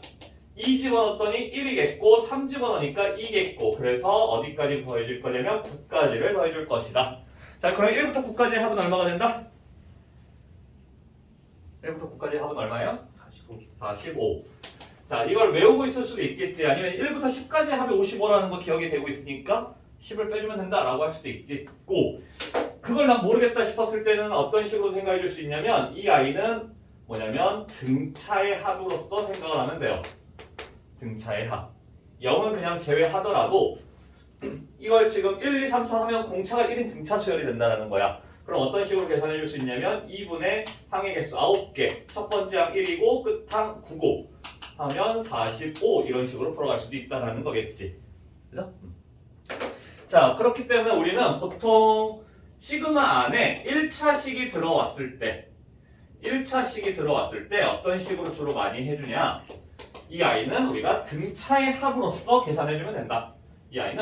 2 집어넣었더니 1이겠고 3 집어넣으니까 2겠고 그래서 어디까지 더해줄 거냐면 9까지를 더해줄 것이다. 자, 그럼 1부터 9까지의 합은 얼마가 된다? 1부터 9까지의 합은 얼마예요? 45. 자, 이걸 외우고 있을 수도 있겠지. 아니면 1부터 10까지의 합이 55라는 거 기억이 되고 있으니까 10을 빼주면 된다라고 할 수도 있겠고 그걸 난 모르겠다 싶었을 때는 어떤 식으로 생각해 줄 수 있냐면 이 아이는 뭐냐면 등차의 합으로서 생각을 하면 돼요. 등차의 합. 0은 그냥 제외하더라도 이걸 지금 1, 2, 3, 4 하면 공차가 1인 등차 수열이 된다는 거야. 그럼 어떤 식으로 계산해 줄 수 있냐면 2분의 항의 개수 9개 첫 번째 항 1이고 끝항 9고 하면 45 이런 식으로 풀어갈 수도 있다는 거겠지. 그죠? 자, 그렇기 때문에 우리는 보통 시그마 안에 1차식이 들어왔을 때 1차식이 들어왔을 때 어떤 식으로 주로 많이 해주냐 이 아이는 우리가 등차의 합으로서 계산해주면 된다. 이 아이는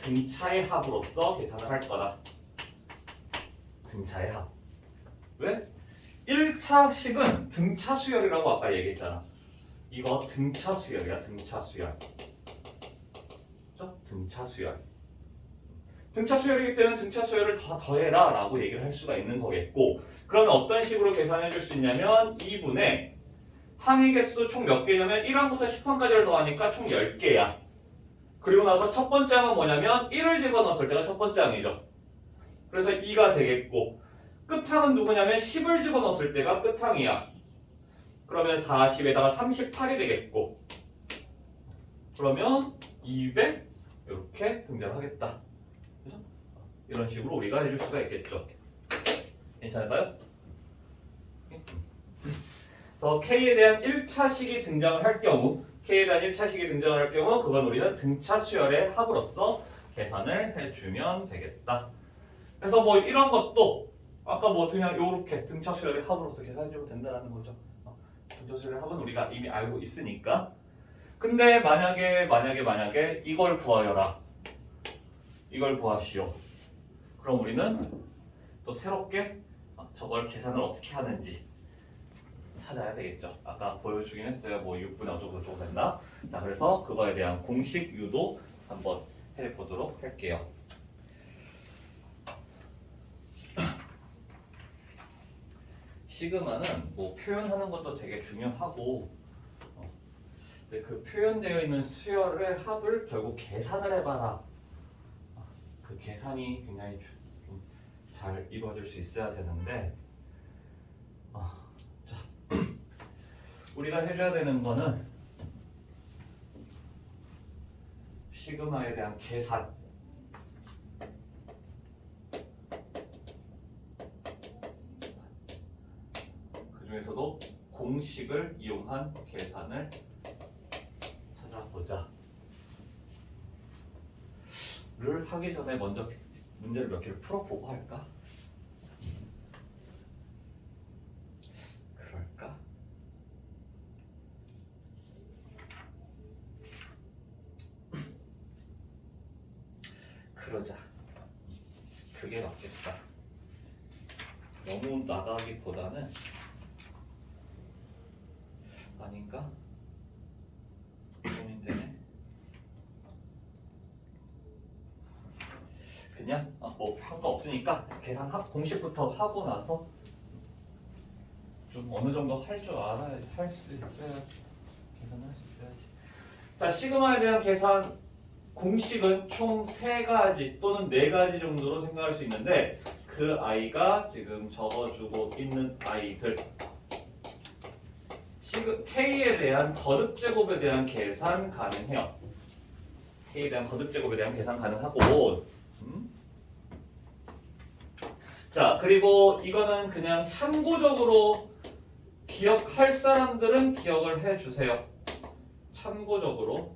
등차의 합으로서 계산을 할 거다. 등차의 합. 왜? 1차식은 등차 수열이라고 아까 얘기했잖아. 이거 등차 수열이야. 등차 수열. 그렇죠? 등차 수열. 등차 수열이기 때문에 등차 수열을 다 더해라 라고 얘기를 할 수가 있는 거겠고 그러면 어떤 식으로 계산해 줄 수 있냐면 2분의 항의 개수 총 몇 개냐면 1항부터 10항까지를 더하니까 총 10개야. 그리고 나서 첫 번째 항은 뭐냐면 1을 집어넣었을 때가 첫 번째 항이죠. 그래서 2가 되겠고 끝항은 누구냐면 10을 집어넣었을 때가 끝항이야. 그러면 40에다가 38이 되겠고 그러면 200 이렇게 등장하겠다. 그죠? 이런 식으로 우리가 해줄 수가 있겠죠. 괜찮을까요? 그래서 K에 대한 1차식이 등장을 할 경우 K에 대한 1차식이 등장을 할 경우 그건 우리는 등차 수열의 합으로서 계산을 해주면 되겠다. 그래서 뭐 이런 것도 아까 뭐 그냥 이렇게 등차 수열의 합으로서 계산해주면 된다는 거죠. 등차 수열의 합은 우리가 이미 알고 있으니까. 근데 만약에 이걸 구하여라. 이걸 구하시오. 그럼 우리는 또 새롭게 저걸 계산을 어떻게 하는지 찾아야 되겠죠. 아까 보여주긴 했어요. 뭐 6분의 어쩌고 저쩌고 된다. 자, 그래서 그거에 대한 공식 유도 한번 해보도록 할게요. 시그마는 뭐 표현하는 것도 되게 중요하고 근데 그 표현되어 있는 수열의 합을 결국 계산을 해봐라. 그 계산이 굉장히 잘 이루어질 수 있어야 되는데 자 우리가 해줘야 되는 거는 시그마에 대한 계산 그 중에서도 공식을 이용한 계산을 찾아보자 를 하기 전에 먼저 문제를 몇 개를 풀어보고 할까? 그럴까? 그러자 그게 맞겠다 너무 나가기보다는 아닌가? 고민되네 그냥 뭐 상관없으니까 계산 공식부터 하고 나서 좀 어느 정도 할 줄 알아야 할 수 있어야지 계산할 수 있어야지 자 시그마에 대한 계산 공식은 총 3가지 또는 4가지 정도로 생각할 수 있는데 그 아이가 지금 적어주고 있는 아이들 K에 대한 거듭제곱에 대한 계산 가능해요 K에 대한 거듭제곱에 대한 계산 가능하고 자 그리고 이거는 그냥 참고적으로 기억할 사람들은 기억을 해주세요 참고적으로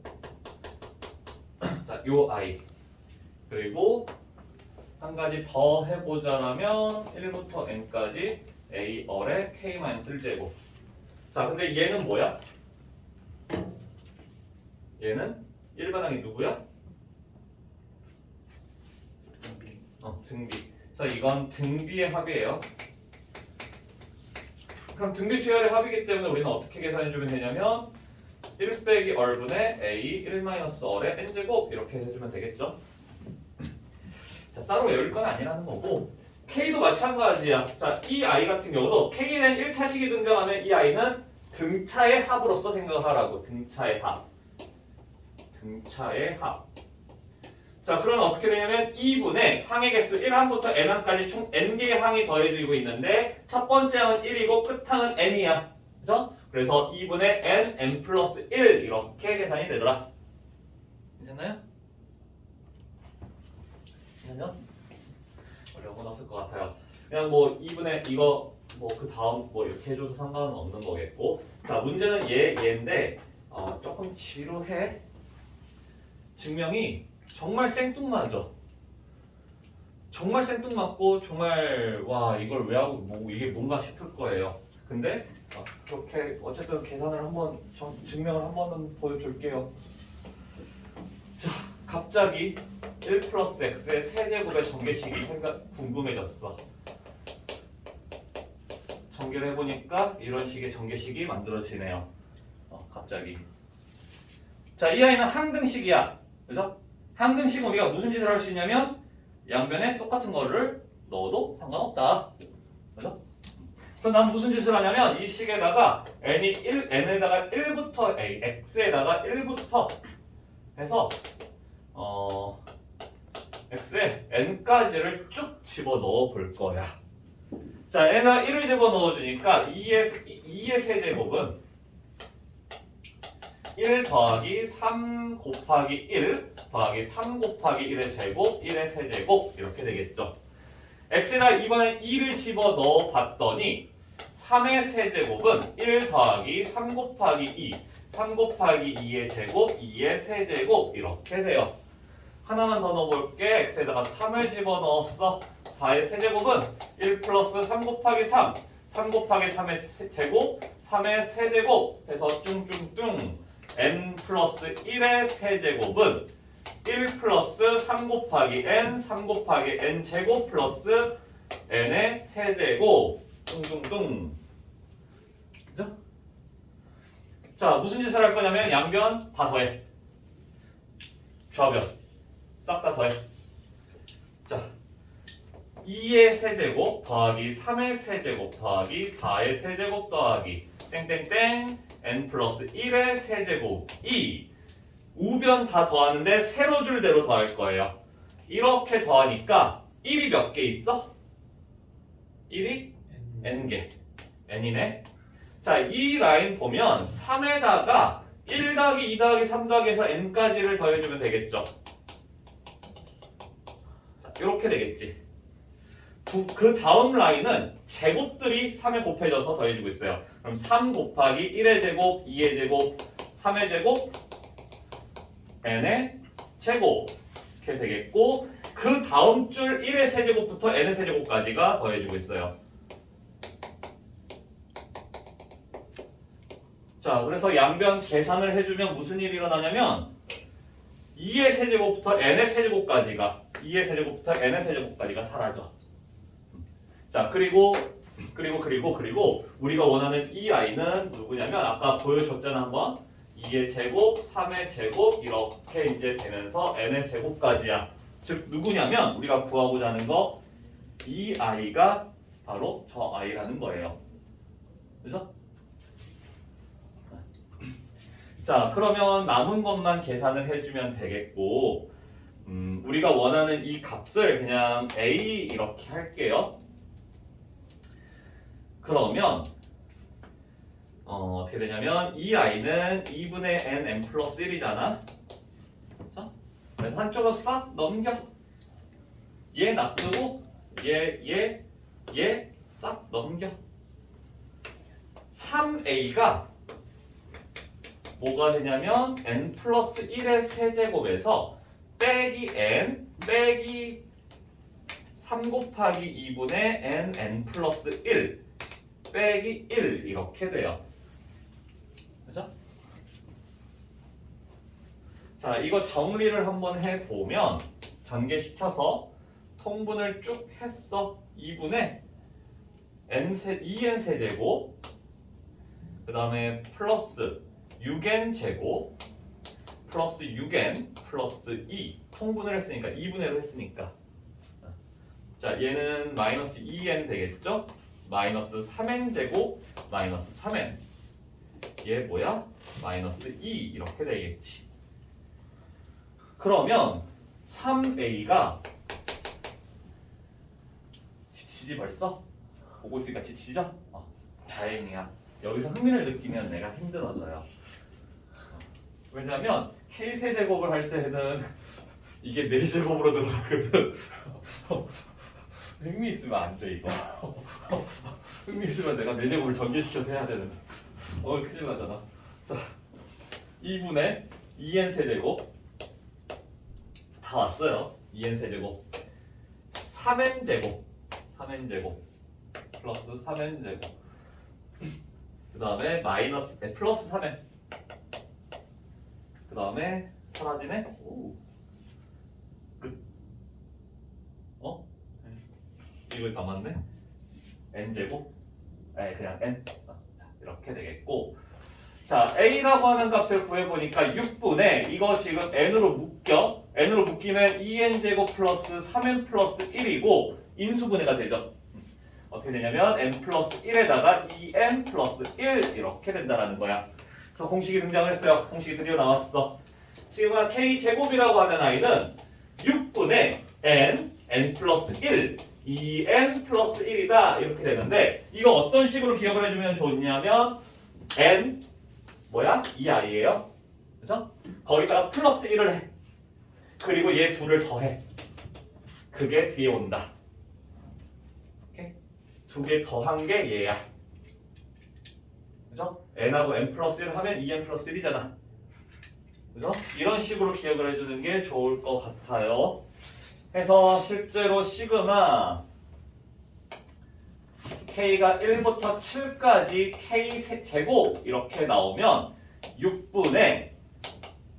자, 요 아이 그리고 한 가지 더 해보자라면 1부터 n까지 a열의 k-1제곱 자 근데 얘는 뭐야? 얘는 일반항이 누구야? 등비 자 이건 등비의 합이에요 그럼 등비 수열의 합이기 때문에 우리는 어떻게 계산해주면 되냐면 1 빼기 얼분의 a 1 마이너스 얼의 n제곱 이렇게 해주면 되겠죠 자, 따로 외울 건 아니라는 거고 K도 마찬가지야 자, 이 아이 같은 경우도 K는 1차식이 등장하면 이 아이는 등차의 합으로서 생각을 하라고 등차의 합 등차의 합 자 그러면 어떻게 되냐면 2분의 항의 개수 1항부터 n항까지 총 n개의 항이 더해지고 있는데 첫 번째 항은 1이고 끝항은 n이야 그죠? 그래서 2분의 n 플러스 1 이렇게 계산이 되더라 괜찮나요? 괜찮요? 어려운 건 없을 것 같아요 그냥 뭐 2분의 이거 뭐 그 다음 뭐 이렇게 해줘도 상관은 없는 거겠고 자 문제는 얘인데 조금 지루해 증명이 정말 생뚱맞아 정말 생뚱맞고 정말 와 이걸 왜 하고 뭐 이게 뭔가 싶을 거예요 근데 그렇게 어쨌든 계산을 한번 증명을 한번은 보여줄게요 자 갑자기 1 플러스 x의 세제곱의 전개식이 궁금해졌어 전개를 해보니까 이런 식의 전개식이 만들어지네요 갑자기 자 이 아이는 항등식이야 그죠? 항등식은 우리가 무슨 짓을 할 수 있냐면 양변에 똑같은 거를 넣어도 상관없다 그죠? 그래서 난 무슨 짓을 하냐면 이 식에다가 n에다가 1부터 x에다가 1부터 해서 x에 n까지를 쭉 집어넣어 볼 거야 자 n에다 1을 집어넣어 주니까 2의 세제곱은 1 더하기 3 곱하기 1 더하기 3 곱하기 1의 제곱 1의 세제곱 이렇게 되겠죠 x에다 이번에 2를 집어넣어 봤더니 3의 세제곱은 1 더하기 3 곱하기 2 3 곱하기 2의 제곱 2의 세제곱 이렇게 돼요 하나만 더 넣어볼게 x에다가 3을 집어넣었어 4의 세제곱은 1 플러스 3 곱하기 3 3 곱하기 3의 제곱 3의 세제곱 해서 뚱뚱뚱 n 플러스 1의 세제곱은 1 플러스 3 곱하기 n 3 곱하기 n 제곱 플러스 n의 세제곱 뚱뚱뚱 그죠? 자 무슨 짓을 할 거냐면 양변 다 더해 좌변 싹 다 더해 자 2의 세제곱 더하기 3의 세제곱 더하기 4의 세제곱 더하기 땡땡땡 n 플러스 1의 세제곱이 우변 다 더하는데 세로 줄대로 더할 거예요. 이렇게 더하니까 1이 몇 개 있어? 1이 n개. n이네. 자, 이 라인 보면 3에다가 1 더하기 2 더하기 3 더하기 해서 n까지를 더해주면 되겠죠. 자, 이렇게 되겠지. 그 다음 라인은 제곱들이 3에 곱해져서 더해지고 있어요. 그럼 3 곱하기 1의 제곱, 2의 제곱, 3의 제곱, n의 제곱 이렇게 되겠고 그 다음 줄 1의 세제곱부터 n의 세제곱까지가 더해지고 있어요. 자, 그래서 양변 계산을 해주면 무슨 일이 일어나냐면 2의 세제곱부터 n의 세제곱까지가 2의 세제곱부터 n의 세제곱까지가 사라져. 자, 그리고 우리가 원하는 이 아이는 누구냐면 아까 보여줬잖아 한번 2의 제곱, 3의 제곱 이렇게 이제 되면서 n의 제곱까지야. 즉 누구냐면 우리가 구하고자 하는 거 이 아이가 바로 저 아이라는 거예요. 그죠? 자, 그러면 남은 것만 계산을 해주면 되겠고 우리가 원하는 이 값을 그냥 a 이렇게 할게요. 그러면 어떻게 되냐면 이 i는 2분의 n 플러스 1이잖아. 그래서 한쪽으로 싹 넘겨. 얘 놔두고 얘 싹 넘겨. 3a가 뭐가 되냐면 n 플러스 1의 세제곱에서 빼기 n 빼기 3 곱하기 2분의 n 플러스 1 빼기 1 이렇게 돼요. 그죠? 자, 이거 정리를 한번 해보면 전개시켜서 통분을 쭉 했어. 2분의 2n 세제곱 그 다음에 플러스 6n 제곱 플러스 6n 플러스 2 통분을 했으니까 2분의로 했으니까 자, 얘는 마이너스 2n 되겠죠? 마이너스 3n 제곱 마이너스 3n 얘 뭐야? 마이너스 2 이렇게 되겠지. 그러면 3a가 지치지 벌써? 보고 있으니까 지치죠? 다행이야. 여기서 흥미를 느끼면 내가 힘들어져요. 왜냐면 K세제곱을 할 때는 이게 4제곱으로 들어가거든. 흥미 있으면 안 돼 이거. 흥미 있으면 내가 4제곱을 전개시켜서 해야 되는데 큰일 나잖아. 자, 2분의 2n 세제곱 다 왔어요. 2n 세제곱 3n 제곱 플러스 3n 제곱 그 다음에 마이너스 플러스 3n 그 다음에 사라지네. 끝. 이거 남았네. n 제곱 그냥 n 이렇게 되겠고 자, a라고 하는 값을 구해보니까 6분의 이거 지금 n으로 묶이면 2n 제곱 플러스 3n 플러스 1이고 인수분해가 되죠. 어떻게 되냐면 n 플러스 1에다가 2n 플러스 1 이렇게 된다는 거야. 그래서 공식이 등장을 했어요. 공식이 드디어 나왔어. 지금 k제곱이라고 하는 아이는 6분의 n 플러스 1 2n 플러스 1이다 이렇게 되는데 이거 어떤 식으로 기억을 해주면 좋냐면 n 뭐야? 이 i예요. 그죠? 거기다가 플러스 1을 해. 그리고 얘 둘을 더해. 그게 뒤에 온다. 오케이? 두 개 더한 게 얘야. 그죠? n하고 n 플러스 1을 하면 2n 플러스 1이잖아. 그죠? 이런 식으로 기억을 해주는 게 좋을 것 같아요. 해서 실제로 시그마 k가 1부터 7까지 k 제곱 이렇게 나오면 6분의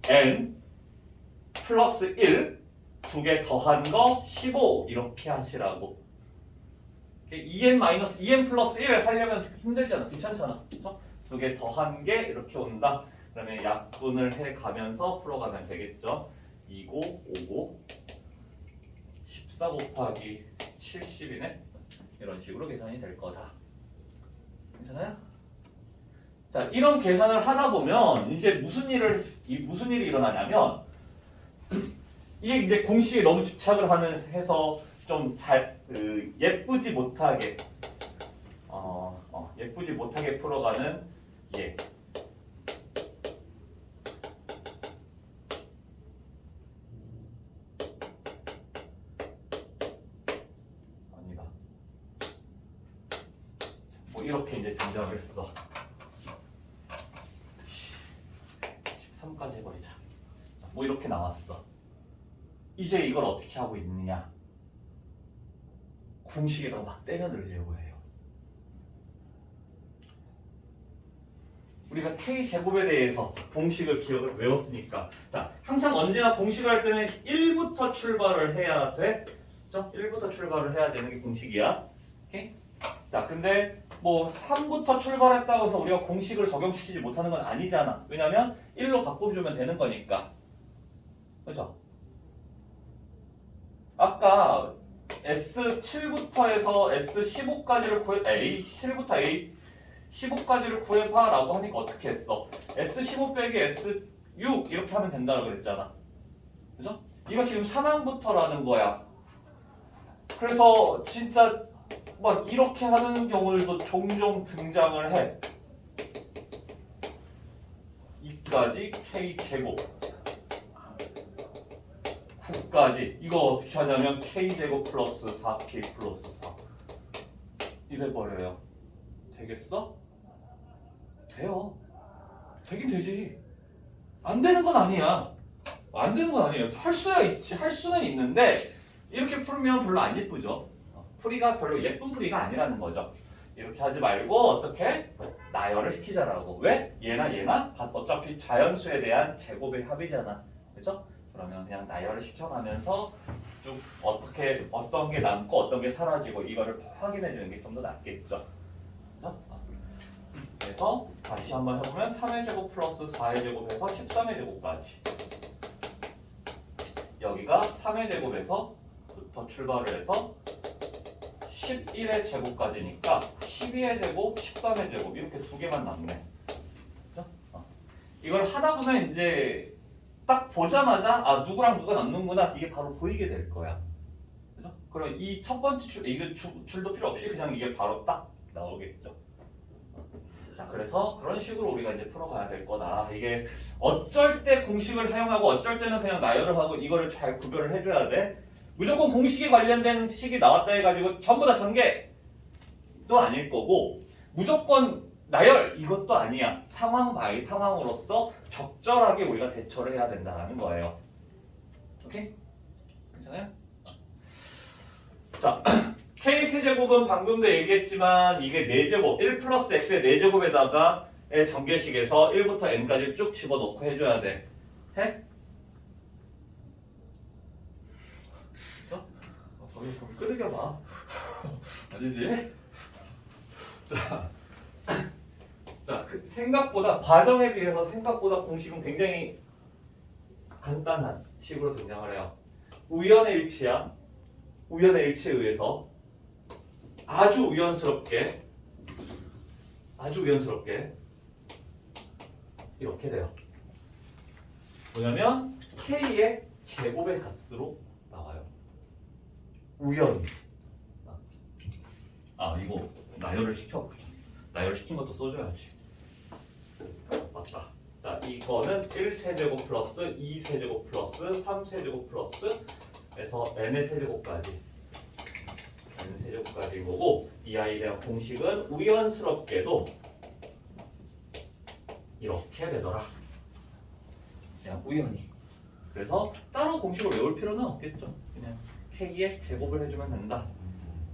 n 플러스 1 두 개 더한 거 15 이렇게 하시라고. 2n 플러스 1 하려면 힘들잖아. 귀찮잖아. 두 개 더한 게 이렇게 온다. 그러면 약분을 해가면서 풀어가면 되겠죠. 2고 5고 14 곱하기 70이네. 이런 식으로 계산이 될 거다. 괜찮아요? 자, 이런 계산을 하다 보면 이제 무슨 일이 일어나냐면 이게 이제 공식에 너무 집착을 해서 좀 예쁘지 못하게 예쁘지 못하게 풀어가는 예. 아니다. 뭐 이렇게 이제 등장을 했어. 13까지 해버리자. 뭐 이렇게 나왔어. 이제 이걸 어떻게 하고 있느냐? 공식에다가 막 때려 넣으려고 해요. 우리가 K제곱에 대해서 공식을 기억을 외웠으니까 자, 항상 언제나 공식을 할 때는 1부터 출발을 해야 돼. 그죠? 1부터 출발을 해야 되는 게 공식이야. 오케이? 자, 근데 뭐 3부터 출발했다고 해서 우리가 공식을 적용시키지 못하는 건 아니잖아. 왜냐면 1로 바꿔주면 되는 거니까. 그죠? 아까 S7부터 해서 S15까지를 A7부터 A15까지를 구해봐 라고 하니까 어떻게 했어? S15 빼기 S6 이렇게 하면 된다고 그랬잖아. 그죠? 이거 지금 상황부터라는 거야. 그래서 진짜 막 이렇게 하는 경우들도 종종 등장을 해. 이까지 K제곱 9까지 이거 어떻게 하냐면 K제곱 플러스 4K 플러스 4 이래버려요. 되겠어? 돼요. 되긴 되지. 안 되는 건 아니야. 안 되는 건 아니에요. 할 수는 있는데 이렇게 풀면 별로 안 예쁘죠. 풀이가 별로 예쁜 풀이가 아니라는 거죠. 이렇게 하지 말고 어떻게 나열을 시키자라고. 왜? 얘나 어차피 자연수에 대한 제곱의 합이잖아. 그죠? 그러면 그냥 나열을 시켜가면서 쭉 어떤 게 남고 어떤 게 사라지고 이거를 확인해 주는 게 좀 더 낫겠죠. 그죠? 그래서 다시 한번 해보면 3의 제곱 플러스 4의 제곱에서 13의 제곱까지. 여기가 3의 제곱에서부터 출발을 해서 11의 제곱까지니까 12의 제곱, 13의 제곱 이렇게 두 개만 남네. 그죠? 이걸 하다 보면 이제 딱 보자마자 아 누구랑 누가 남는구나 이게 바로 보이게 될 거야. 그죠? 그럼 이 첫 번째 이거 줄도 필요 없이 그냥 이게 바로 딱 나오겠죠. 자, 그래서 그런 식으로 우리가 이제 풀어가야 될 거다. 이게 어쩔 때 공식을 사용하고 어쩔 때는 그냥 나열을 하고 이거를 잘 구별을 해줘야 돼. 무조건 공식에 관련된 식이 나왔다 해가지고 전부 다 전개도 아닐 거고 무조건 나열 이것도 아니야. 상황 바이 상황으로서 적절하게 우리가 대처를 해야 된다는 거예요. 오케이? 괜찮아요? 자, K 세제곱은 방금도 얘기했지만 이게 4제곱 1 플러스 X의 4제곱에다가 전개식에서 1부터 N까지 쭉 집어넣고 해줘야 돼. 해? 거기 좀 끄덕여봐. 아니지? 자, 생각보다 과정에 비해서 생각보다 공식은 굉장히 간단한 식으로 등장을 해요. 우연의 일치야. 우연의 일치에 의해서 아주 우연스럽게 이렇게 돼요. 뭐냐면 K의 제곱의 값으로 나와요. 우연히. 이거 나열을 시킨 것도 써줘야지. 맞다. 자, 이거는 1세제곱 플러스 2세제곱 플러스 3세제곱 플러스 에서 n의 세제곱까지 n세제곱까지인 거고 이 아이에 대한 공식은 우연스럽게도 이렇게 되더라. 그냥 우연히. 그래서 따로 공식을 외울 필요는 없겠죠. 그냥 k의 제곱을 해주면 된다.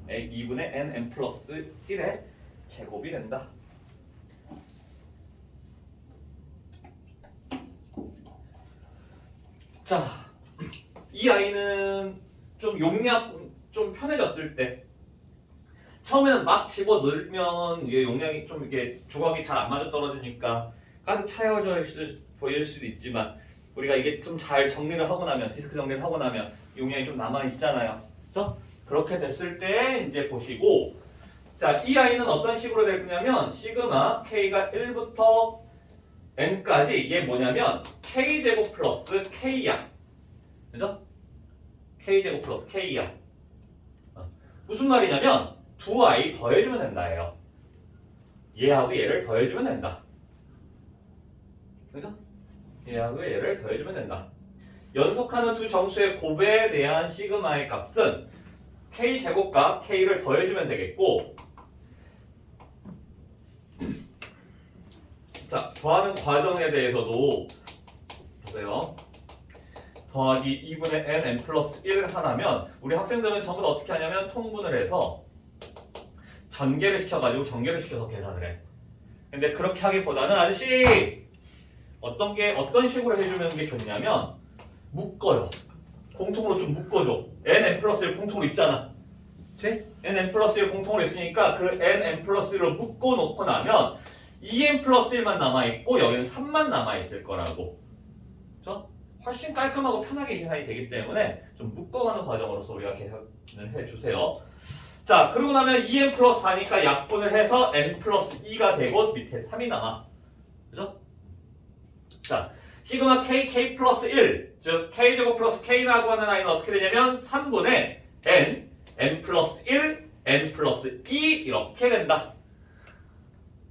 2분의 n 플러스 1의 제곱이 된다. 자, 이 아이는 좀 용량 좀 편해졌을 때 처음에는 막 집어 넣으면 이게 용량이 좀 이렇게 조각이 잘 안 맞아 떨어지니까 가득 차여져 보일 수도 있지만 우리가 이게 좀 잘 정리를 하고 나면 디스크 정리를 하고 나면 용량이 좀 남아 있잖아요. 그렇죠? 그렇게 됐을 때 이제 보시고 자, 이 아이는 어떤 식으로 될 거냐면 시그마 k가 1부터 n까지 얘 뭐냐면 k제곱 플러스 k야. 그죠? k제곱 플러스 k야. 무슨 말이냐면 두 아이 더해주면 된다예요. 얘하고 얘를 더해주면 된다. 그죠? 얘하고 얘를 더해주면 된다. 연속하는 두 정수의 곱에 대한 시그마의 값은 k제곱과 k를 더해주면 되겠고 자, 더하는 과정에 대해서도 보세요. 더하기 2분의 n 플러스 1 하나면 우리 학생들은 전부 다 어떻게 하냐면 통분을 해서 전개를 시켜가지고 전개를 시켜서 계산을 해. 근데 그렇게 하기보다는 아저씨 어떤 식으로 해주면 게 좋냐면 묶어요. 공통으로 좀 묶어줘. n 플러스 1 공통으로 있잖아. 그치? n 플러스 1 공통으로 있으니까 그 n 플러스 1로 묶어놓고 나면 2n 플러스 1만 남아있고 여기는 3만 남아있을 거라고. 그렇죠? 훨씬 깔끔하고 편하게 계산이 되기 때문에 좀 묶어가는 과정으로서 우리가 계산을 해주세요. 자, 그러고 나면 2n 플러스 4니까 약분을 해서 n 플러스 2가 되고 밑에 3이 남아. 그죠? 자, 시그마 k 플러스 1, 즉 k제곱 플러스 k라고 하는 아이는 어떻게 되냐면 3분의 n 플러스 1, n 플러스 2 이렇게 된다.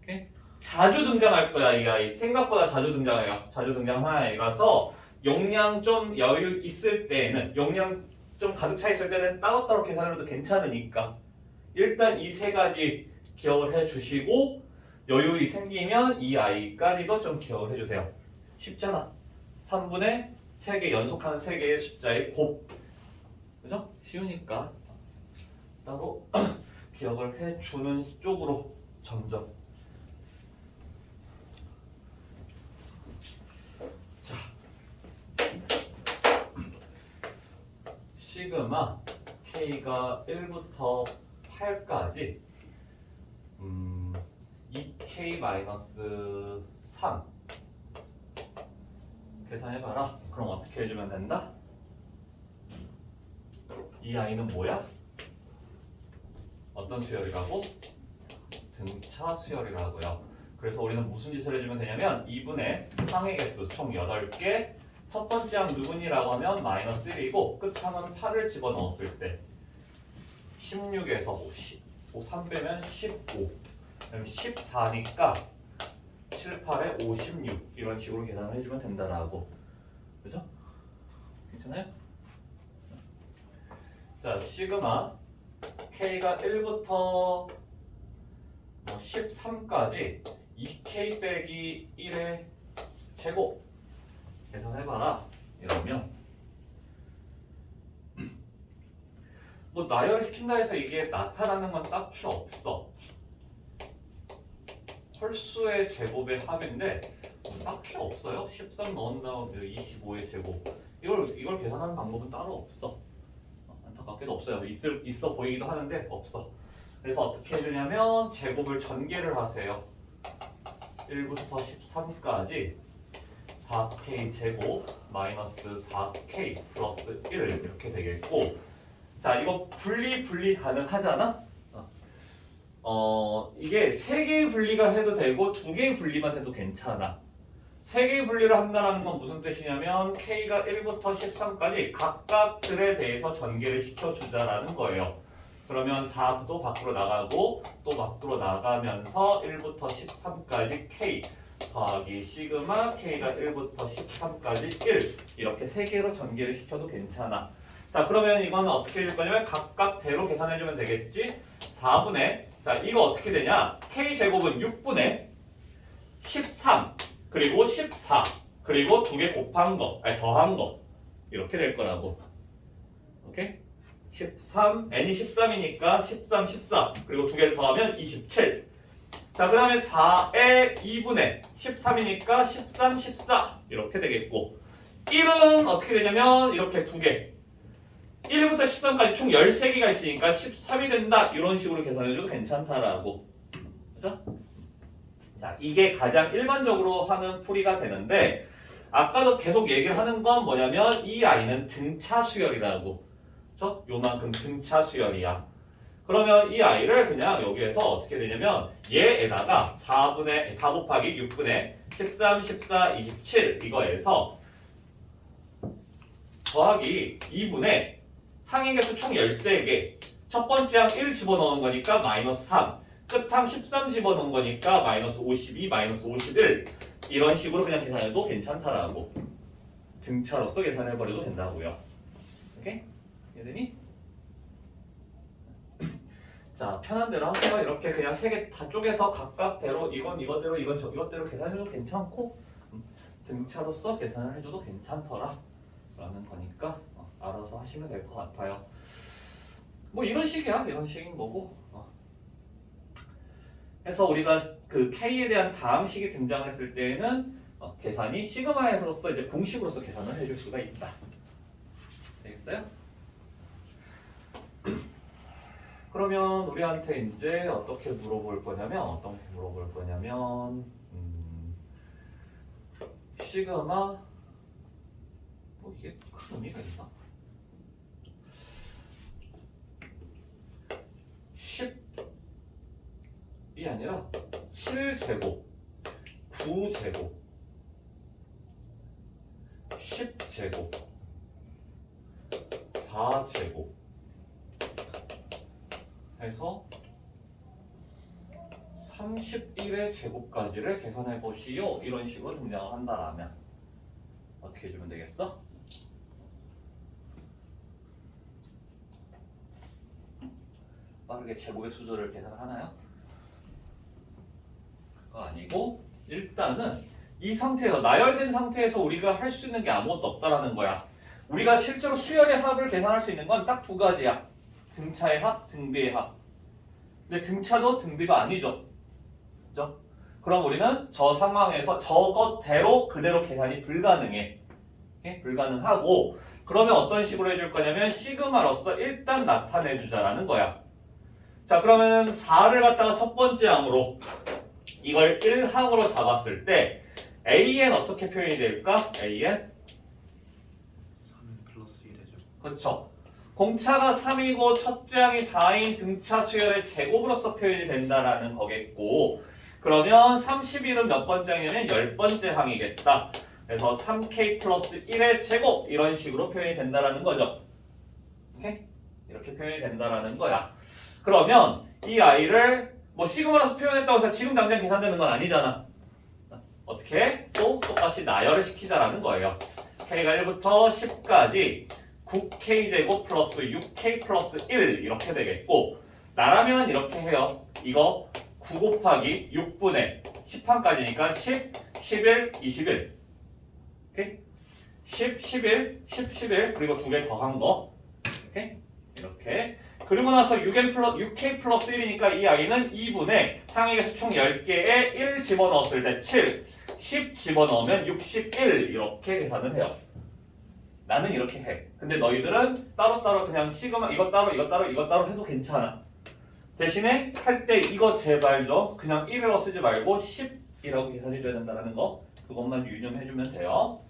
오케이? 자주 등장할 거야, 이 아이. 생각보다 자주 등장해요. 자주 등장하는 아이라서 용량 좀 여유 있을 때는, 용량 좀 가득 차 있을 때는 따로따로 계산해도 괜찮으니까 일단 이 세 가지 기억을 해주시고 여유이 생기면 이 아이까지도 좀 기억을 해주세요. 쉽잖아. 3분의 3개 연속하는 3개의 숫자의 곱. 그죠? 쉬우니까 따로 기억을 해주는 쪽으로 점점. 자, 시그마 k가 1부터 8까지 2k-3 계산해봐라. 그럼 어떻게 해주면 된다? 이 아이는 뭐야? 어떤 수열이라고? 등차 수열이라고요. 그래서 우리는 무슨 짓을 해주면 되냐면 2분의 상의 개수 총 8개 첫 번째 항 누군이라고 하면 마이너스 1이고 끝항은 8을 집어넣었을 때 16에서 3 빼면 15 그럼 14니까 7, 8에 56 이런 식으로 계산을 해주면 된다라고. 그죠? 괜찮아요? 자, 시그마 k가 1부터 13까지 2k 빼기 1의 제곱 계산해봐라 이러면 뭐 나열시킨다 해서 이게 나타나는 건 딱히 없어. 홀수의 제곱의 합인데 딱히 없어요. 13 넣은 다음 25의 제곱 이걸 계산하는 방법은 따로 없어. 안타깝게도 없어요. 있어 보이기도 하는데 없어. 그래서 어떻게 해주냐면 제곱을 전개를 하세요. 1부터 13까지 4k 제곱 마이너스 4k 플러스 1 이렇게 되겠고 자 이거 분리 가능하잖아? 이게 3개의 분리가 해도 되고 2개의 분리만 해도 괜찮아. 3개의 분리를 한다는 건 무슨 뜻이냐면 k가 1부터 13까지 각각들에 대해서 전개를 시켜주자라는 거예요. 그러면 4도 밖으로 나가고 또 밖으로 나가면서 1부터 13까지 k 더하기 시그마 k가 1부터 13까지 1 이렇게 3개로 전개를 시켜도 괜찮아. 자 그러면 이거는 어떻게 해줄 거냐면 각각대로 계산해주면 되겠지. 4분의 자 이거 어떻게 되냐 k제곱은 6분의 13 그리고 14 그리고 2개 곱한 거 아니 더한 거 이렇게 될 거라고. 오케이? 13 n이 13이니까 13 14 그리고 2개를 더하면 27. 자 그 다음에 4의 2분의 13이니까 13 14 이렇게 되겠고 1은 어떻게 되냐면 이렇게 2개 1부터 13까지 총 13개가 있으니까 13이 된다 이런 식으로 계산해줘도 괜찮다라고. 그죠? 자 이게 가장 일반적으로 하는 풀이가 되는데 아까도 계속 얘기를 하는 건 뭐냐면 이 아이는 등차 수열이라고. 그렇죠? 요만큼 등차 수열이야. 그러면 이 아이를 그냥 여기에서 어떻게 되냐면 얘에다가 4 곱하기 6분의 13, 14, 27 이거에서 더하기 2분의 항의계수 총 13개 첫 번째 항 1 집어넣은 거니까 마이너스 3 끝항 13 집어넣은 거니까 마이너스 52, 마이너스 51 이런 식으로 그냥 계산해도 괜찮다라고 등차로서 계산해버려도 된다고요. 오케이? 이해되니? 자, 편한 대로 하세요. 이렇게 그냥 세 개 다 쪼개서 각각대로 이건 이것대로 이건 이것대로 계산해도 괜찮고 등차로서 계산을 해줘도 괜찮더라 라는 거니까 알아서 하시면 될 것 같아요. 뭐 이런 식이야. 이런 식인 거고 그래서 우리가 그 K에 대한 다항식이 등장을 했을 때에는 계산이 시그마에서로서 이제 공식으로서 계산을 해줄 수가 있다. 되겠어요? 그러면 우리한테 이제 어떻게 물어볼 거냐면 시그마 뭐 이게 큰 의미가 있나? 10이 아니라 7제곱 9제곱 10제곱 4제곱 해서 31의 제곱까지를 계산해 보시오. 이런 식으로 등장을 한다라면 어떻게 해주면 되겠어? 빠르게 제곱의 수조를 계산을 하나요? 그거 아니고 일단은 이 상태에서 나열된 상태에서 우리가 할 수 있는 게 아무것도 없다라는 거야. 우리가 실제로 수열의 합을 계산할 수 있는 건 딱 두 가지야. 등차의 합, 등비의 합. 근데 등차도 등비도 아니죠. 그죠? 그럼 우리는 저 상황에서 저것대로 그대로 계산이 불가능해. 오케이? 불가능하고 그러면 어떤 식으로 해줄 거냐면 시그마로서 일단 나타내 주자라는 거야. 자, 그러면 4를 갖다가 첫 번째 항으로 이걸 1항으로 잡았을 때 AN 어떻게 표현이 될까? AN 3 플러스 1이죠. 그렇죠. 공차가 3이고 첫째 항이 4인 등차 수열의 제곱으로서 표현이 된다라는 거겠고 그러면 31은 몇 번째 항이냐면 10번째 항이겠다. 그래서 3K 플러스 1의 제곱 이런 식으로 표현이 된다라는 거죠. 오케이? 이렇게 표현이 된다라는 거야. 그러면 이 아이를 뭐 시그마라서 표현했다고 해서 지금 당장 계산되는 건 아니잖아. 어떻게? 또 똑같이 나열을 시키자라는 거예요. K가 1부터 10까지 9K제곱 플러스 6K 플러스 1 이렇게 되겠고 나라면 이렇게 해요. 이거 9 곱하기 6분의 10항까지니까 10, 11, 21 오케이? 10, 11, 10, 11 그리고 두 개 더한 거 오케이? 이렇게 그리고 나서 6K 플러스 1이니까 이 아이는 2분의 항의계수 총 10개에 1 집어넣었을 때 7, 10 집어넣으면 61 이렇게 계산을 해요. 나는 이렇게 해. 근데 너희들은 따로따로 그냥 시그마 이것 따로 이것 따로 이것 따로 해도 괜찮아. 대신에 할 때 이거 제발 좀 그냥 1이라고 쓰지 말고 10이라고 계산해줘야 된다는 거 그것만 유념해주면 돼요.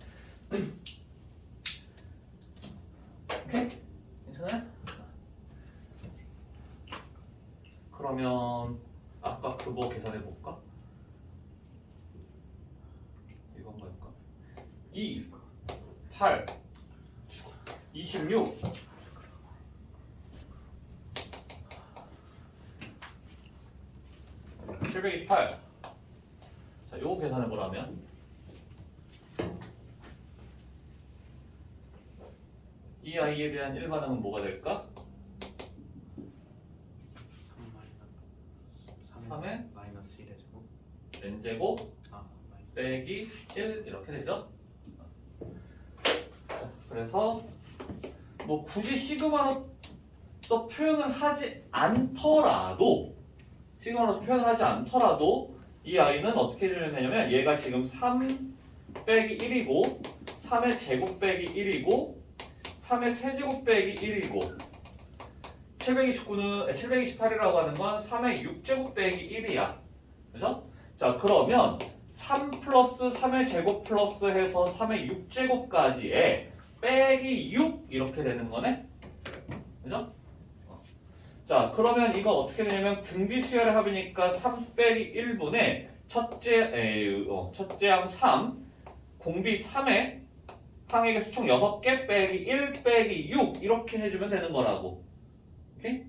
오케이? 괜찮아요? 그러면 아까 그거 계산해볼까? 이건 뭘까? 2, 8 26 728 자, 요거 계산해보라면 이 아이에 대한 일반항은 뭐가 될까? 3의 마이너스 1의 제곱. n제곱 마이너스. 빼기 1 이렇게 되죠? 자, 그래서 뭐 굳이 시그마로 또 표현을 하지 않더라도 이 아이는 어떻게 해주면 되냐면 얘가 지금 3 빼기 1이고 3의 제곱 빼기 1이고 3의 세제곱 빼기 1이고 728이라고 하는 건 3의 6제곱 빼기 1이야. 그죠? 자, 그러면 3 플러스 3의 제곱 플러스 해서 3의 6제곱까지에 빼기 6 이렇게 되는 거네? 그죠? 자, 그러면 이거 어떻게 되냐면 등비 수열의 합이니까 3 빼기 1분의 첫째 항 3, 공비 3에 항의 개수 총 6개 빼기 1 빼기 6 이렇게 해주면 되는 거라고. 오케이?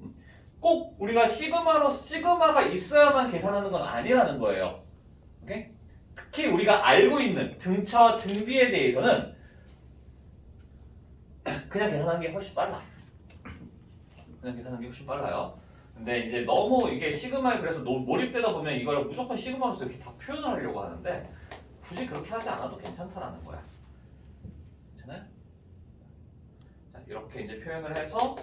꼭 우리가 시그마가 있어야만 계산하는 건 아니라는 거예요. 오케이? 특히 우리가 알고 있는 등차와 등비에 대해서는 그냥 계산하는 게 훨씬 빨라. 그냥 계산하는 게 훨씬 빨라요. 근데 이제 너무 이게 시그마에 그래서 몰입되다 보면 이걸 무조건 시그마로서 이렇게 다 표현을 하려고 하는데 굳이 그렇게 하지 않아도 괜찮다라는 거야. 괜찮아요? 자, 이렇게 이제 표현을 해서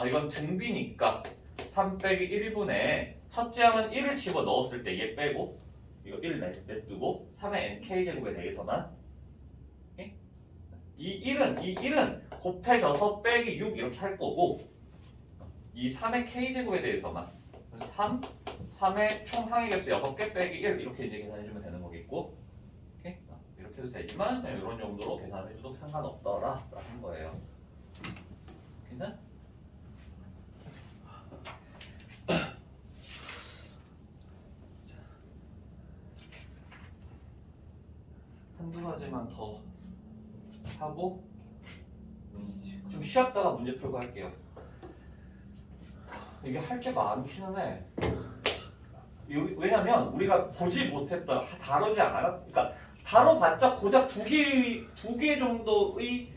이건 등비니까 3 빼기 1분에 첫째 항은 1을 집어 넣었을 때 얘 빼고 이거 1 냅두고 3의 nk제곱에 대해서만 이 1은 곱해져서 빼기 6 이렇게 할 거고 이 3의 k제곱에 대해서만 3의 총 항의 개수 6개 빼기 1 이렇게 이제 계산해주면 되는 거겠고 오케이? 이렇게 해도 되지만 그냥 이런 정도로 계산해줘도 상관없더라 라는 거예요. 괜찮아? 한두 가지만 더 하고 좀 쉬었다가 문제 풀고 할게요. 이게 할 게 많기는 해. 왜냐면 우리가 보지 못했던 다루지 않았 그러니까 다뤄봤자 고작 두 개 정도의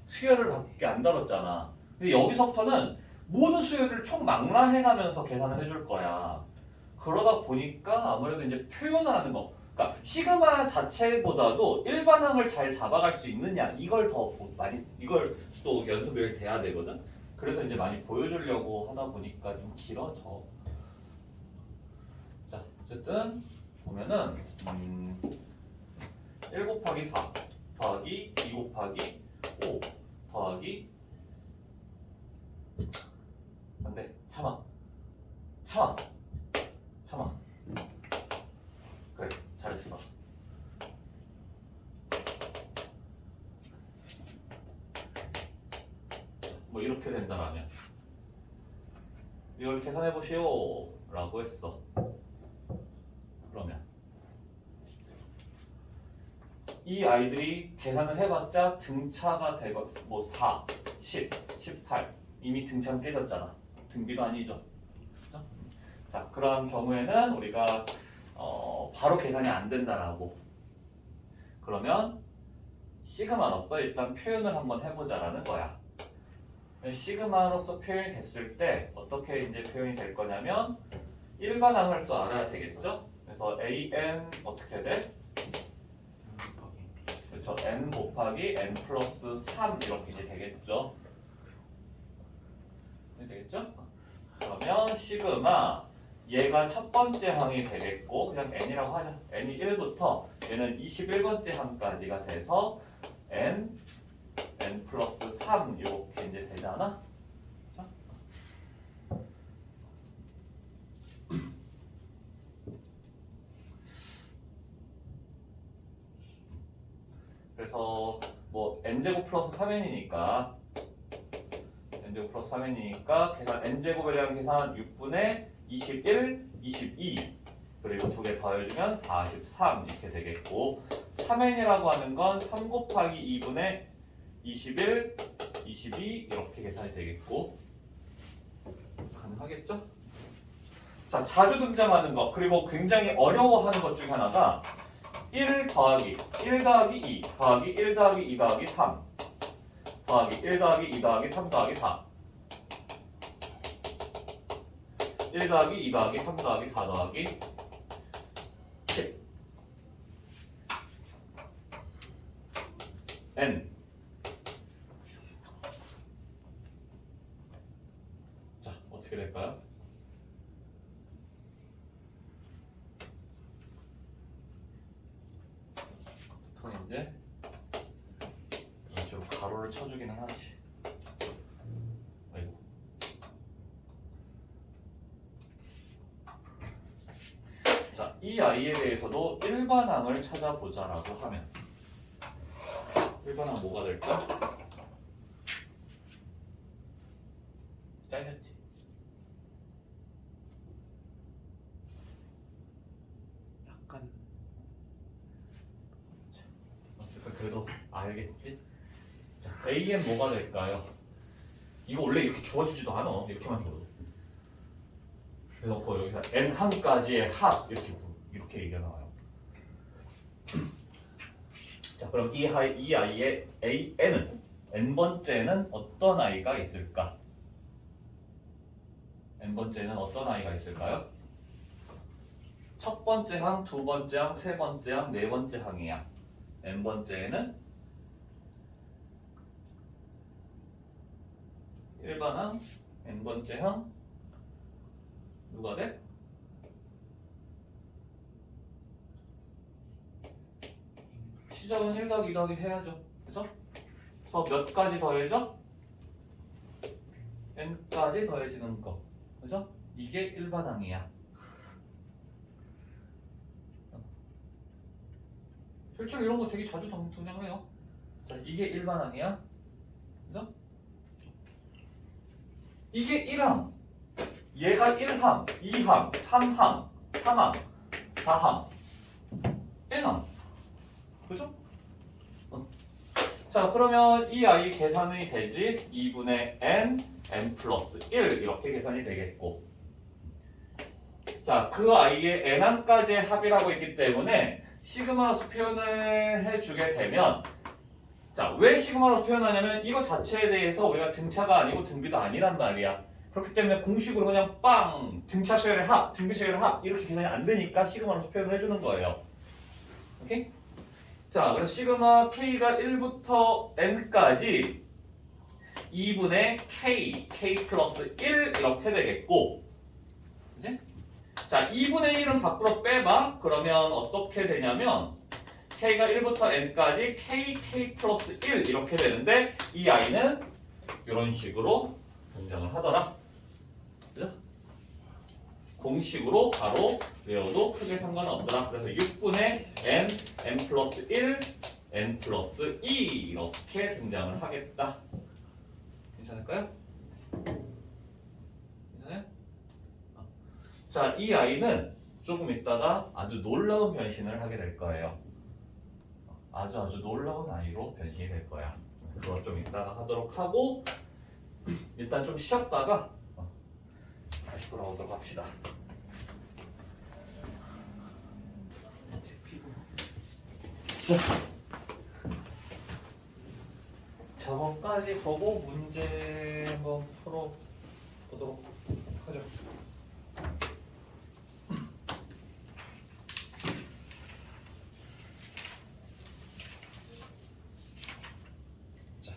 수열을 밖에 안 다뤘잖아. 근데 여기서부터는 모든 수열을 총 망라해가면서 계산을 해줄 거야. 그러다 보니까 아무래도 이제 표현을 하는 거. 그러니까 시그마 자체보다도 일반항을 잘 잡아갈 수 있느냐 이걸 더 많이 이걸 또 연습을 돼야 되거든. 그래서 이제 많이 보여주려고 하다 보니까 좀 길어져. 자, 어쨌든 보면은 1 곱하기 4 더하기 2 곱하기 5 더하기 안돼 참아 그래 잘했어. 뭐 이렇게 된다라면 이걸 계산해 보시오 라고 했어. 그러면 이 아이들이 계산을 해봤자 등차가 되고 뭐 4, 10, 18 이미 등차는 깨졌잖아. 등비도 아니죠. 그렇죠? 자 그런 경우에는 우리가 바로 계산이 안 된다라고. 그러면 시그마로서 일단 표현을 한번 해보자라는 거야. 시그마로서 표현이 됐을 때 어떻게 이제 표현이 될 거냐면 일반항을 또 알아야 되겠죠? 그래서 an 어떻게 돼? 그렇죠. n 곱하기 n 플러스 3 이렇게 이제 되겠죠? 되겠죠? 그러면 시그마 얘가 첫 번째 항이 되겠고 그냥 n이라고 하자. n이 1부터 얘는 21번째 항까지가 돼서 n 플러스 3 이렇게 이제 되잖아. 그래서 뭐 n제곱 플러스 3n이니까 n제곱 플러스 3n이니까 계산 n제곱에 대한 계산 6분의 21, 22 그리고 두 개 더해주면 43 이렇게 되겠고 3n이라고 하는 건 3 곱하기 2분의 21, 22 이렇게 계산이 되겠고 가능하겠죠? 자, 자주 등장하는 거 그리고 굉장히 어려워하는 것 중에 하나가 1 더하기 2 더하기 1 더하기 2 더하기 3 더하기 1 더하기 2 더하기 3 더하기 4 1 더하기 2 더하기 3 더하기 4 더하기 10 n 자 어떻게 될까요? 보통 이제 이쪽으로 가로를 쳐주기는 하지. 아이고. 자, 이 아이에 대해서도 일반항을 찾아보자라고 하면 일반항 뭐가 될까? 약간 어쨌든 그래도 알겠지? 자, AN 뭐가 될까요? 이거 원래 이렇게 주어지지도 않아. 이렇게만 줘도. 그래서 그 여기서 n 항까지의 합 이렇게 얘기가 나와요. 자, 그럼 이 아이의 AN은 n번째는 어떤 아이가 있을까? n번째는 어떤 아이가 있을까요? 첫 번째 항, 두 번째 항, 세 번째 항, 네 번째 항이야. n번째에는 일반 항, n번째 항 누가 돼? 시작은 1 더하기 2 더하기 해야죠. 그죠? 그래서 몇 가지 더해져? n까지 더해지는 거. 그죠? 이게 일반항이야. 실제로 이런 거 되게 자주 등장해요. 자, 이게 일반항이야. 그죠? 이게 1항. 얘가 1항, 2항, 3항, 3항, 4항, n항. 그죠? 자, 그러면 이 아이 계산이 되지? 2분의 n 플러스 1 이렇게 계산이 되겠고, 자, 그 아이의 n항까지의 합이라고 있기 때문에 시그마로서 표현을 해주게 되면, 자, 왜 시그마로서 표현하냐면 이거 자체에 대해서 우리가 등차가 아니고 등비도 아니란 말이야. 그렇기 때문에 공식으로 그냥 빵 등차 시열의 합, 등비 시열의 합 이렇게 계산이 안 되니까 시그마로서 표현을 해주는 거예요. 오케이? 자, 그래서 시그마 k가 1부터 n까지 2분의 k 플러스 1 이렇게 되겠고, 그치? 자, 2분의 1은 밖으로 빼봐. 그러면 어떻게 되냐면 k가 1부터 n까지 k 플러스 1 이렇게 되는데 이 아이는 이런 식으로 등장을 하더라. 그죠? 공식으로 바로 외워도 크게 상관없더라. 그래서 6분의 n 플러스 1, n 플러스 2 이렇게 등장을 하겠다. 괜찮을까요? 괜찮아요? 자, 이 아이는 조금 있다가 아주 놀라운 변신을 하게 될 거예요. 아주 놀라운 아이로 변신이 될 거야. 그거 좀 이따가 하도록 하고, 일단 좀 쉬었다가 다시 돌아오도록 합시다. 자, 저거까지 보고 문제 한번 풀어보도록 하죠. 자,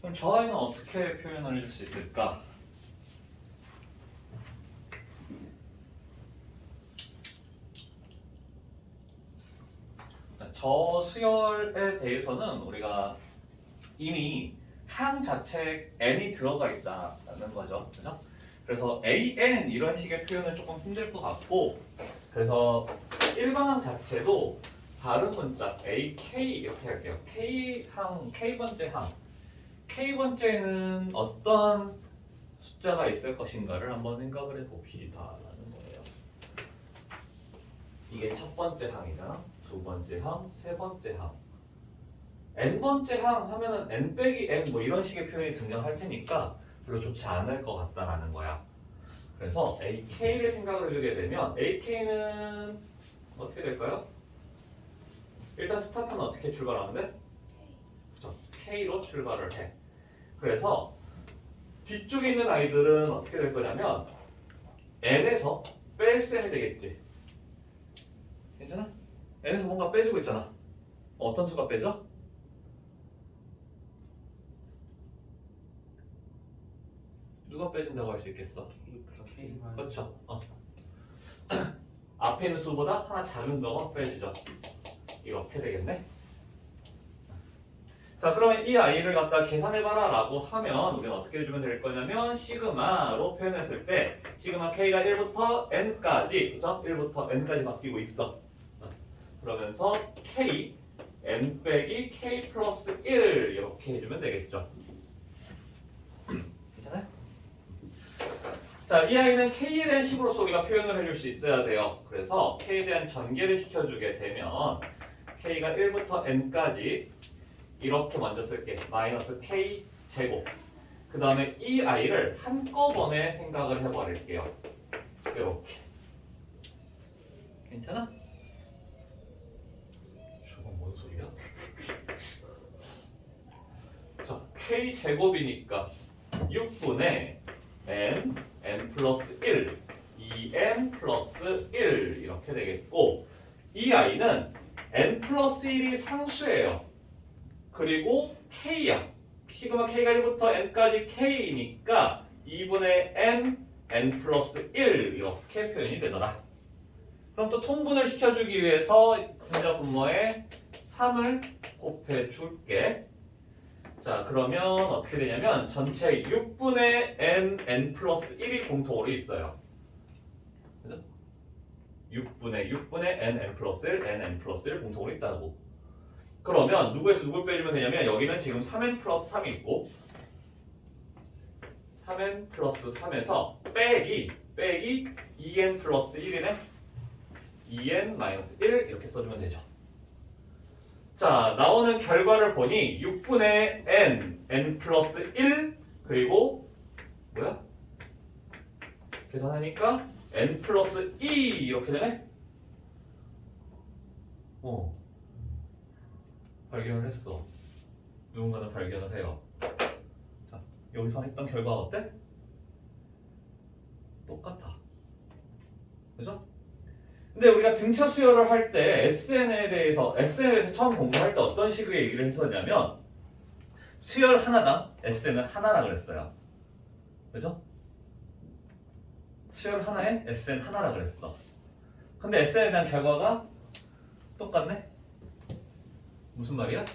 그럼 저 아이는 어떻게 표현을 해줄 수 있을까? 저 수열에 대해서는 우리가 이미 항 자체에 n이 들어가 있다는 거죠. 그죠? 그래서 an 이런 식의 표현은 조금 힘들 것 같고, 그래서 일반항 자체도 다른 문자 ak 이렇게 할게요. k항, k번째 항. k번째는 어떤 숫자가 있을 것인가를 한번 생각을 해봅시다라는 거예요. 이게 첫 번째 항이잖아. 두 번째 항, 세 번째 항. n번째 항 하면은 n 빼기 n 뭐 이런 식의 표현이 등장할 테니까 별로 좋지 않을 것 같다라는 거야. 그래서 ak를 생각을 해주게 되면 ak는 어떻게 될까요? 일단 스타트는 어떻게 출발하는데? 그렇죠. k로 출발을 해. 그래서 뒤쪽에 있는 아이들은 어떻게 될 거냐면 n에서 뺄 셈이 되겠지. 괜찮아? n에서 뭔가 빼주고 있잖아. 어떤 수가 빼죠? 누가 빼준다고 할 수 있겠어? 그렇죠. 앞에 있는 수보다 하나 작은 거가 빼주죠. 이렇게 되겠네. 자, 그러면 이 아이를 갖다 계산해봐라 라고 하면 우리는 어떻게 해주면 될 거냐면 시그마로 표현했을 때 시그마 k가 1부터 n까지, 그죠? 1부터 n까지 바뀌고 있어. 그러면서 k, n 빼기 k 플러스 1 이렇게 해주면 되겠죠. 괜찮아요? 자, 자, 이 아이는 k에 대한 식으로서 우리가 표현을 해줄 수 있어야 돼요. 그래서 k에 대한 전개를 시켜주게 되면 k가 1부터 n까지 이렇게 먼저 쓸게. 마이너스 k 제곱. 그 다음에 이 아이를 한꺼번에 생각을 해버릴게요. 이렇게. 괜찮아? 저건 뭔 소리야? 자, k 제곱이니까 6분의 n 플러스 1, 2n 플러스 1 이렇게 되겠고 이 아이는 n 플러스 1이 상수예요. 그리고 k야. 시그마 k가 1부터 n까지 k니까 2분의 n 플러스 1 이렇게 표현이 되더라. 그럼 또 통분을 시켜주기 위해서 분자 분모에 3을 곱해줄게. 자, 그러면 어떻게 되냐면 전체 6분의 n 플러스 1이 공통으로 있어요. 그죠? 6분의 n 플러스 1, n 플러스 1 공통으로 있다고. 그러면 누구에서 누굴 빼주면 되냐면 여기는 지금 3n 플러스 3이 있고 3n 플러스 3에서 빼기 2n 플러스 1이네. 2n 마이너스 1 이렇게 써주면 되죠. 자, 나오는 결과를 보니 6분의 n 플러스 1 그리고 뭐야? 계산하니까 n 플러스 2 이렇게 되네? 발견을 했어. 누군가는 발견을 해요. 자, 여기서 했던 결과가 어때? 똑같아. 그죠? 근데 우리가 등차 수열을 할 때 SN에 대해서 처음 공부할 때 어떤 식으로 얘기를 했었냐면 수열 하나당 SN은 하나라 그랬어요. 그죠? 수열 하나에 SN 하나라 그랬어. 근데 SN에 대한 결과가 똑같네? 무슨 말이야?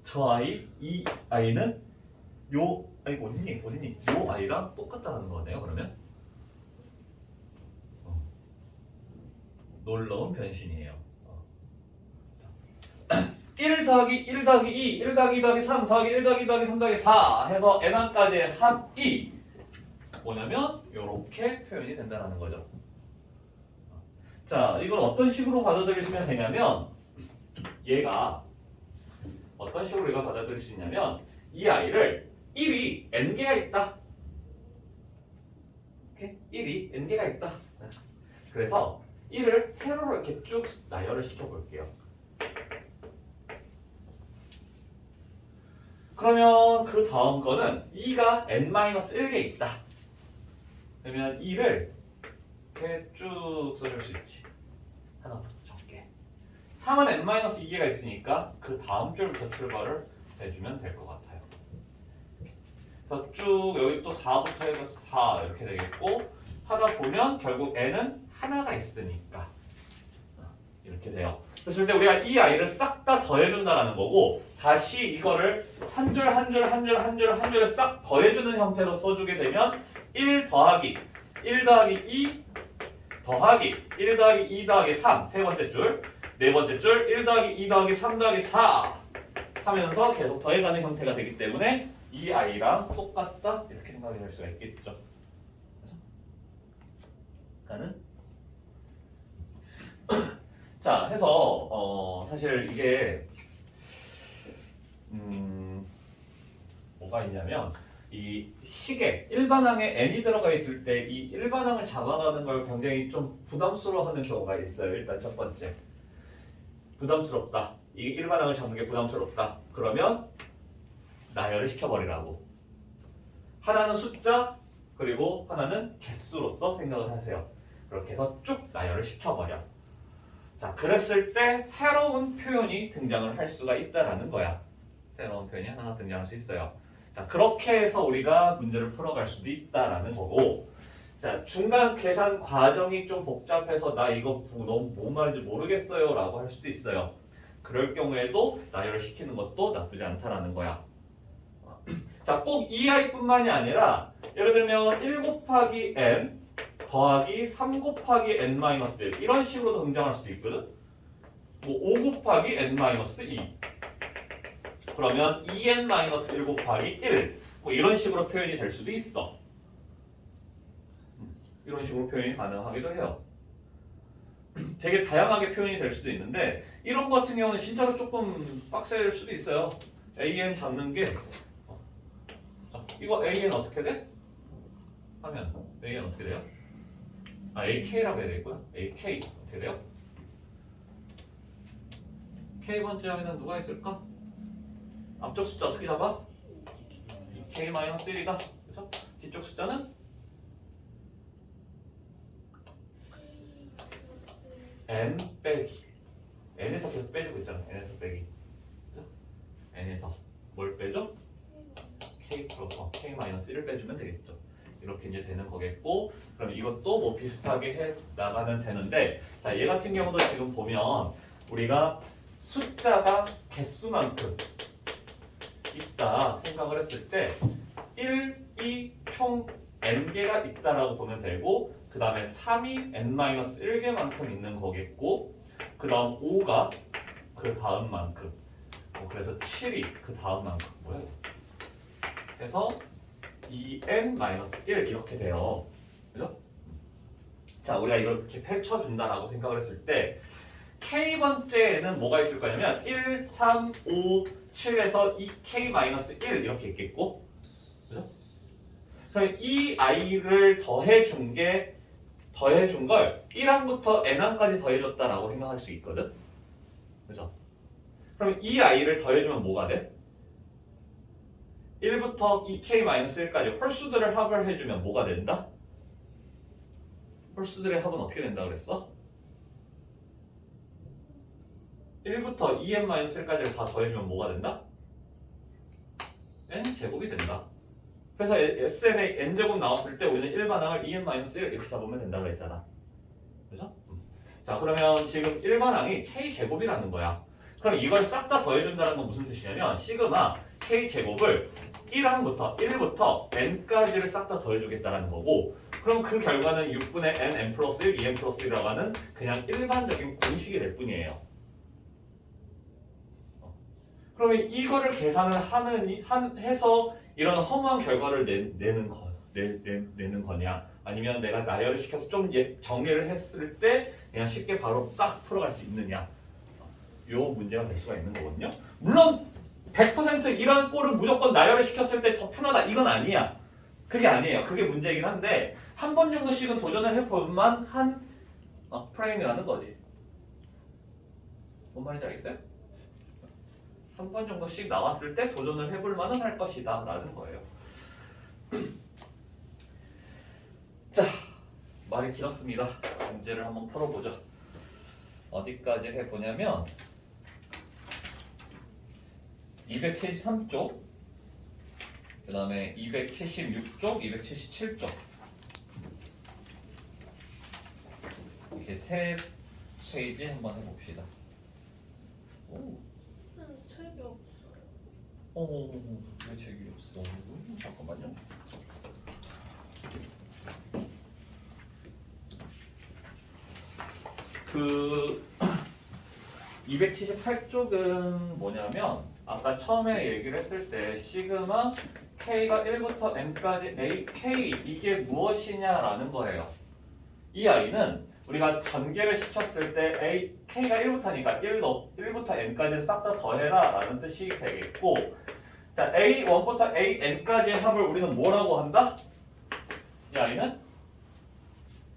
저 아이, 이 아이는 요 아이 어디니? 요 아이랑 똑같다는 거네요. 그러면 놀라운 변신이에요. 1 더하기 1 더하기 2, 1 더하기 2 더하기 3 더하기 1 더하기 2 더하기 3 더하기 4 해서 n항까지의 합이 뭐냐면 이렇게 표현이 된다는 거죠. 자, 이걸 어떤 식으로 받아들이시면 되냐면 얘가 어떤 식으로 우리가 받아들일 수 있냐면 이 아이를 1이 n개가 있다. 이렇게 1이 n개가 있다. 그래서 1을 세로로 이렇게 쭉 나열을 시켜볼게요. 그러면 그 다음 거는 2가 n-1개 있다. 그러면 2를 이렇게 쭉 써줄 수 있지. 하나부터 적게. 3은 n-2개가 있으니까 그 다음 줄부터 출발을 해주면 될 것 같아요. 그래서 쭉 여기 또 4부터 해서 4 이렇게 되겠고 하다 보면 결국 n은 하나가 있으니까 이렇게 돼요. 그랬을 때 우리가 이 아이를 싹 다 더해준다라는 거고 다시 이거를 한 줄 한 줄 한 줄 한 줄 한 줄을 싹 더해주는 형태로 써주게 되면 1 더하기 1 더하기 2 더하기 1 더하기 2 더하기 3 세 번째 줄, 네 번째 줄 1 더하기 2 더하기 3 더하기 4 하면서 계속 더해가는 형태가 되기 때문에 이 아이랑 똑같다 이렇게 생각이 될 수가 있겠죠. 그러니까는 자, 해서 사실 이게 뭐가 있냐면 이 식에 일반항에 n이 들어가 있을 때 이 일반항을 잡아가는 걸 굉장히 좀 부담스러워하는 경우가 있어요. 일단 첫 번째 부담스럽다. 이 일반항을 잡는 게 부담스럽다. 그러면 나열을 시켜버리라고. 하나는 숫자 그리고 하나는 개수로서 생각을 하세요. 그렇게 해서 쭉 나열을 시켜버려. 자, 그랬을 때 새로운 표현이 등장을 할 수가 있다라는 거야. 새로운 표현이 하나가 등장할 수 있어요. 자, 그렇게 해서 우리가 문제를 풀어갈 수도 있다라는 거고. 자, 중간 계산 과정이 좀 복잡해서 나 이거 너무 뭔 말인지 모르겠어요 라고 할 수도 있어요. 그럴 경우에도 나열을 시키는 것도 나쁘지 않다라는 거야. 자, 꼭 이 아이뿐만이 아니라 예를 들면 1 곱하기 n 더하기 3 곱하기 n-1 이런 식으로 등장할 수도 있거든. 뭐 5 곱하기 n-2 그러면 2n-1 곱하기 1 뭐 이런 식으로 표현이 될 수도 있어. 이런 식으로 표현이 가능하기도 해요. 되게 다양하게 표현이 될 수도 있는데 이런 거 같은 경우는 진짜로 조금 빡셀 수도 있어요. AN 잡는 게 이거 AN 어떻게 돼? 하면 AN 어떻게 돼요? AK라고 해야 되겠구나. AK 어떻게 돼요? K번째 항에는 누가 있을까? 앞쪽 숫자 어떻게 잡아? K-1이다. 그렇죠? 뒤쪽 숫자는 N 빼기. N에서 계속 빼주고 있잖아. N에서 빼기. 그렇죠? N에서 뭘 빼죠? K 플러스 K-1을 빼주면 되겠죠. 이렇게 이제 되는 거겠고, 그럼 이것도 뭐 비슷하게 해 나가면 되는데, 자, 얘 같은 경우도 지금 보면 우리가 숫자가 개수만큼 있다 생각을 했을 때 1, 2, 총 n개가 있다라고 보면 되고, 그 다음에 3이 n-1개만큼 있는 거겠고, 그 다음 5가 그 다음 만큼, 그래서 7이 그 다음 만큼 뭐야? 그래서 2n-1 이렇게 돼요. 그죠? 자, 우리가 이렇게 펼쳐준다라고 생각을 했을 때 k번째에는 뭐가 있을 거냐면 1, 3, 5, 7에서 2k-1 이렇게 있겠고, 그죠? 그럼 이 i를 더해준 걸 1항부터 n항까지 더해줬다라고 생각할 수 있거든. 그죠? 그럼 이 i를 더해주면 뭐가 돼? 1부터 2k-1까지 홀수들을 합을 해주면 뭐가 된다? 홀수들의 합은 어떻게 된다 그랬어? 1부터 2n-1까지를 다 더해주면 뭐가 된다? n제곱이 된다. 그래서 SN의 n제곱 나왔을 때 우리는 일반항을 2n-1 이렇게 잡으면 된다고 했잖아. 그죠? 자, 그러면 지금 일반항이 k제곱이라는 거야. 그럼 이걸 싹 다 더해준다는 건 무슨 뜻이냐면 시그마 k제곱을 1부터 n까지를 싹 다 더해주겠다는 거고, 그럼 그 결과는 6분의 n 플러스 1, 2n 플러스 1이라고 하는 그냥 일반적인 공식이 될 뿐이에요. 그러면 이거를 계산을 해서 이런 허무한 결과를 내는 거냐, 아니면 내가 나열을 시켜서 좀 정리를 했을 때 그냥 쉽게 바로 딱 풀어갈 수 있느냐, 요 문제가 될 수가 있는 거거든요. 물론 100% 이런 꼴을 무조건 나열을 시켰을 때 더 편하다 이건 아니야. 그게 아니에요. 그게 문제이긴 한데 한 번 정도씩은 도전을 해볼만 한 프레임이라는 거지. 뭔 말인지 알겠어요? 한 번 정도씩 나왔을 때 도전을 해볼 만은 할 것이다 라는 거예요. 자, 말이 길었습니다. 문제를 한번 풀어보죠. 어디까지 해보냐면 273쪽, 그 다음에 276쪽, 277쪽 이렇게 세 페이지 한번 해봅시다. 오. 책이 없어요. 왜 책이 없어? 잠깐만요. 그 278쪽은 뭐냐면 아까 처음에 얘기를 했을 때 시그마 k가 1부터 n까지 ak 이게 무엇이냐라는 거예요. 이 아이는 우리가 전개를 시켰을 때 k가 1부터니까 1부터 n까지를 싹 다 더해라 라는 뜻이 되겠고, 자 a1부터 an까지의 합을 우리는 뭐라고 한다? 이 아이는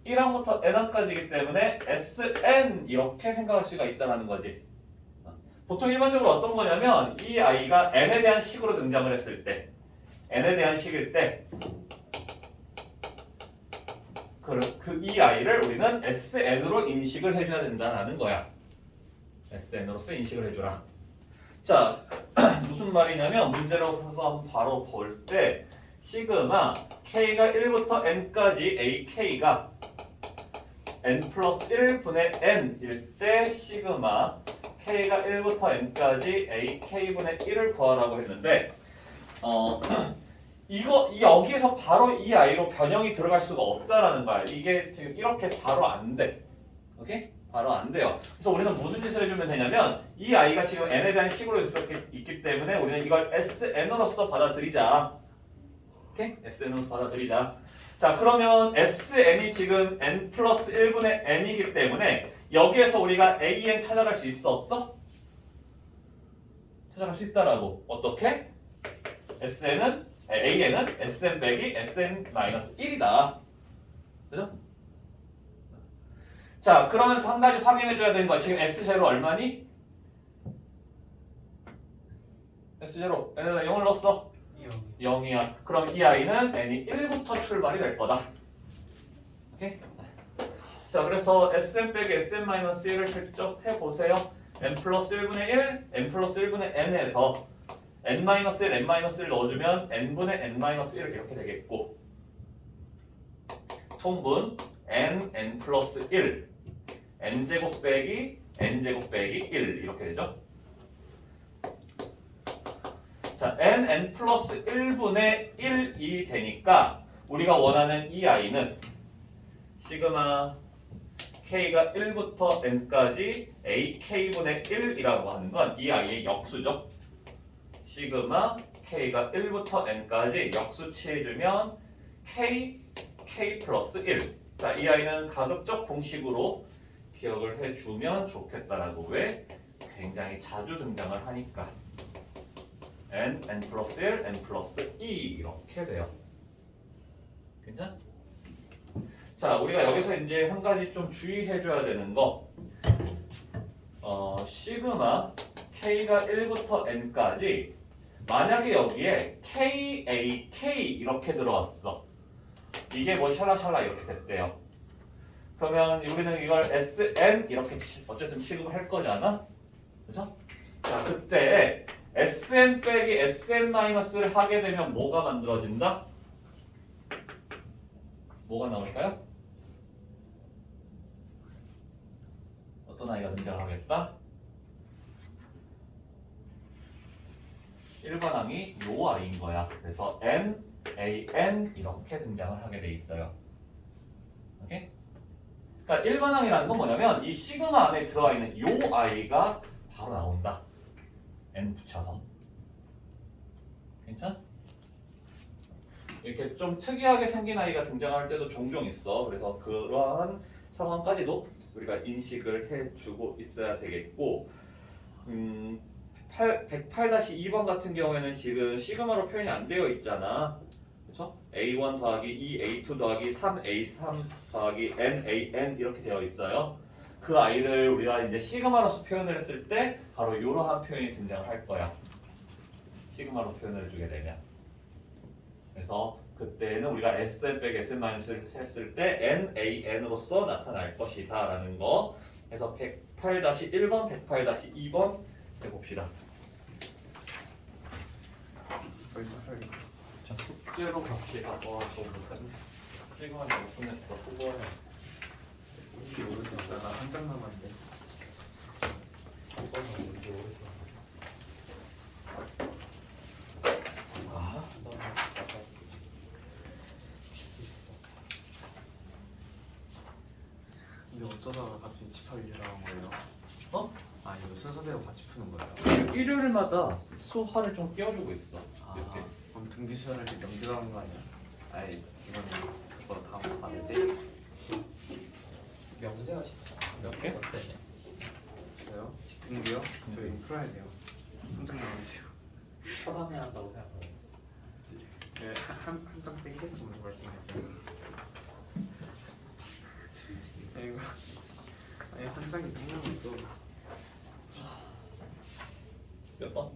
1항부터 n항까지이기 때문에 sn 이렇게 생각할 수가 있다는 거지. 보통 일반적으로 어떤 거냐면 이 아이가 n에 대한 식으로 등장을 했을 때, n에 대한 식일 때 이 아이를 우리는 sn으로 인식을 해줘야 된다는 거야. sn으로서 인식을 해줘라. 자, 무슨 말이냐면 문제로 가서 바로 볼 때 시그마 k가 1부터 n까지 ak가 n 플러스 1분의 n일 때 시그마 k가 1부터 n까지 ak분의 1을 구하라고 했는데 여기에서 바로 이 아이로 변형이 들어갈 수가 없다라는 거야. 이게 지금 이렇게 바로 안 돼. 오케이? 바로 안 돼요. 그래서 우리는 무슨 짓을 해주면 되냐면 이 아이가 지금 n에 대한 식으로 있기 때문에 우리는 이걸 sn으로서 받아들이자. 오케이? sn으로서 받아들이자. 자, 그러면 Sn이 지금 n 플러스 1분의 n이기 때문에 여기에서 우리가 an 찾아갈 수 있어 없어? 찾아갈 수 있다라고. 어떻게? an은 sn 빼기 sn-1이다. 그죠? 자, 그러면서 한 가지 확인해줘야 되는 건 지금 S0 얼마니? S0 n에다 0을 넣었어. 0이야. 그럼 이 아이는 n이 1부터 출발이 될 거다. 오케이? 자, 그래서 sn 빼기 sn-1을 직접 해보세요. n 플러스 1분의 1, n 플러스 1분의 n에서 n-1, n-1을 넣어주면 n분의 n-1 이렇게 되겠고 통분 n 플러스 1, n제곱 빼기 n제곱 빼기 1 이렇게 되죠. 자, n 플러스 1분의 1이 되니까 우리가 원하는 이 아이는 시그마 k가 1부터 n까지 ak분의 1이라고 하는 건 이 아이의 역수죠. 시그마 k가 1부터 n까지 역수치해주면 k 플러스 1. 자, 이 아이는 가급적 공식으로 기억을 해주면 좋겠다라고. 왜? 굉장히 자주 등장을 하니까. n 플러스 1, n 플러스 2 이렇게 돼요. 괜찮아? 자, 우리가 여기서 이제 한 가지 좀 주의해줘야 되는 거. 시그마 k가 1부터 n까지 만약에 여기에 k 이렇게 들어왔어. 이게 뭐 샬라샬라 이렇게 됐대요. 그러면 우리는 이걸 sn 이렇게 어쨌든 취급을 할 거잖아. 그죠? 자, 그때 sn 빼기 sn-를 하게 되면 뭐가 만들어진다? 뭐가 나올까요? 어떤 아이가 등장하겠다? 일반항이 요 아이인 거야. 그래서 n, an 이렇게 등장을 하게 돼 있어요. 오케이? 그러니까 일반항이라는 건 뭐냐면 이 시그마 안에 들어와 있는 요 아이가 바로 나온다. n 붙여서. 괜찮? 이렇게 좀 특이하게 생긴 아이가 등장할 때도 종종 있어. 그래서 그러한 상황까지도 우리가 인식을 해주고 있어야 되겠고 108-2번 같은 경우에는 지금 시그마로 표현이 안 되어 있잖아. 그렇죠? A1 더하기 2, A2 더하기 3, A3 더하기 NAN 이렇게 되어 있어요. 그 아이를 우리가 이제 시그마로서 표현을 했을 때 바로 이러한 표현이 등장을 할 거야. 시그마로 표현을 해주게 되면. 그래서 그때는 우리가 sn 빼기 sn-을 했을 때 nan으로서 나타날 것이다 라는 거. 그래서 108-1번, 108-2번 해봅시다. 자, 숙제로 갑시다. 와, 너무 못했네. 시그마 너무 끝냈어. 수고해. 뭔지 모르겠어. 나한 장 남았는데. 이건 뭔지 모르겠어. 아, 근데 어쩌다가 갑자기 집합이 들어간 거예요? 어? 아, 이거 순서대로 같이 푸는 거예요? 일요일마다 수화를 좀 끼워주고 있어. 아, 이렇게. 그럼 등비 시간을 좀 연기하는 거 아니야? 아니, 이거는 그거 다음 받을 때 명제가 쉽다. 몇 개? 어때냐? 저요? 등비요? 저 이거 풀어야 돼요. 한 장 남았어요. 처방해야 한다고 생각하고. 네, 한장 땡겼으면 말씀할게요. 이거 아니 한 장이 딱 남았어. 몇 번?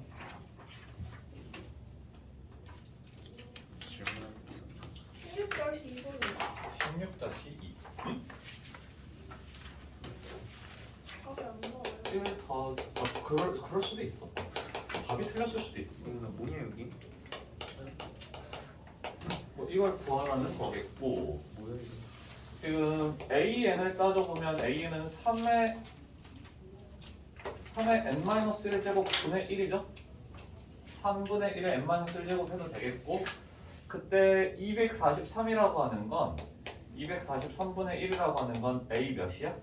질문. 16-2번인가? 16-2. 답이 안 나와요. 1 더, 그럴 수도 있어. 답이 틀렸을 수도 있어. 이거 뭐냐 여기? 뭐 이걸 구하라는 거겠고, 뭐야 이거? 지금 AN을 따져보면 AN은 3의 n-1 제곱 분의 1이죠? 3분의 1의 n-1 제곱 해도 되겠고, 그때 243이라고 하는 건 243분의 1이라고 하는 건 A 몇이야?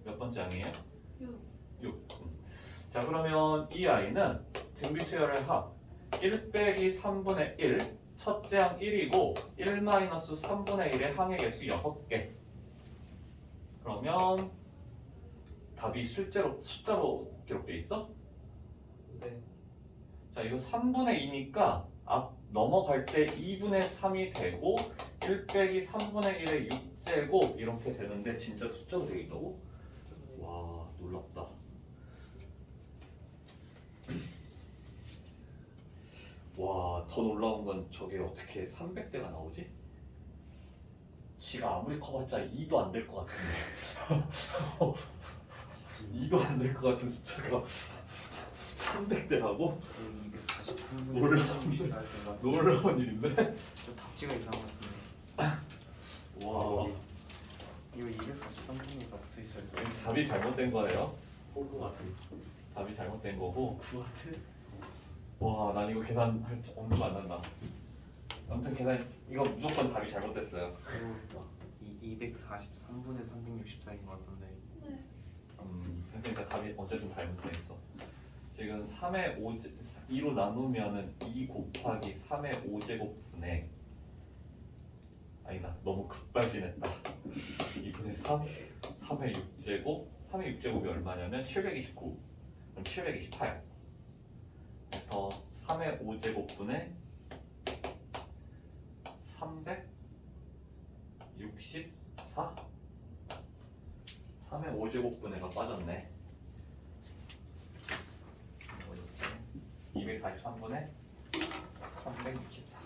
몇 번째 항이에요? 6. 자, 그러면 이 아이는 등비 수열의 합 1 빼기 3분의 1 첫째 항 1이고 1-3분의 1의 항의 개수 6개. 그러면 답이 실제로 숫자로 기록돼 있어? 네. 자, 이거 3분의 2니까 앞 넘어갈 때 2분의 3이 되고 1 빼기 3분의 1의 6제곱 이렇게 되는데 진짜 숫자로 되어 있다고? 와, 놀랍다. 와, 더 놀라운 건 저게 어떻게 300대가 나오지? 지가 아무리 커봤자 2도 안 될 것 같은데 2도 안 될 것 같은 숫자가 300대라고? 243분의 놀라운 놀라운 일인데? 저 답지가 이상한 것 같은데. 와, 이거 243분이가 붙어있어요. 답이 잘못된 거네요. 호구 같은. 답이 잘못된 거고. 구하트? 와, 난 이거 계산할 엄두가 안 난다. 아무튼 계산 이거 무조건 답이 잘못됐어요. 그리고 243분의 364인 것 같던데. 네. 그러니까 답이 어쨌든 잘못돼 있어. 지금 3의 2로 나누면은 2 곱하기 3의 5제곱분의 아니다, 너무 급발진했다. 2분의 3, 3의 6제곱, 3의 6제곱이 얼마냐면 729. 그럼 728. 그래서 3의 5제곱분의 364. 3의 5제곱분의가 빠졌네. 243분의 364.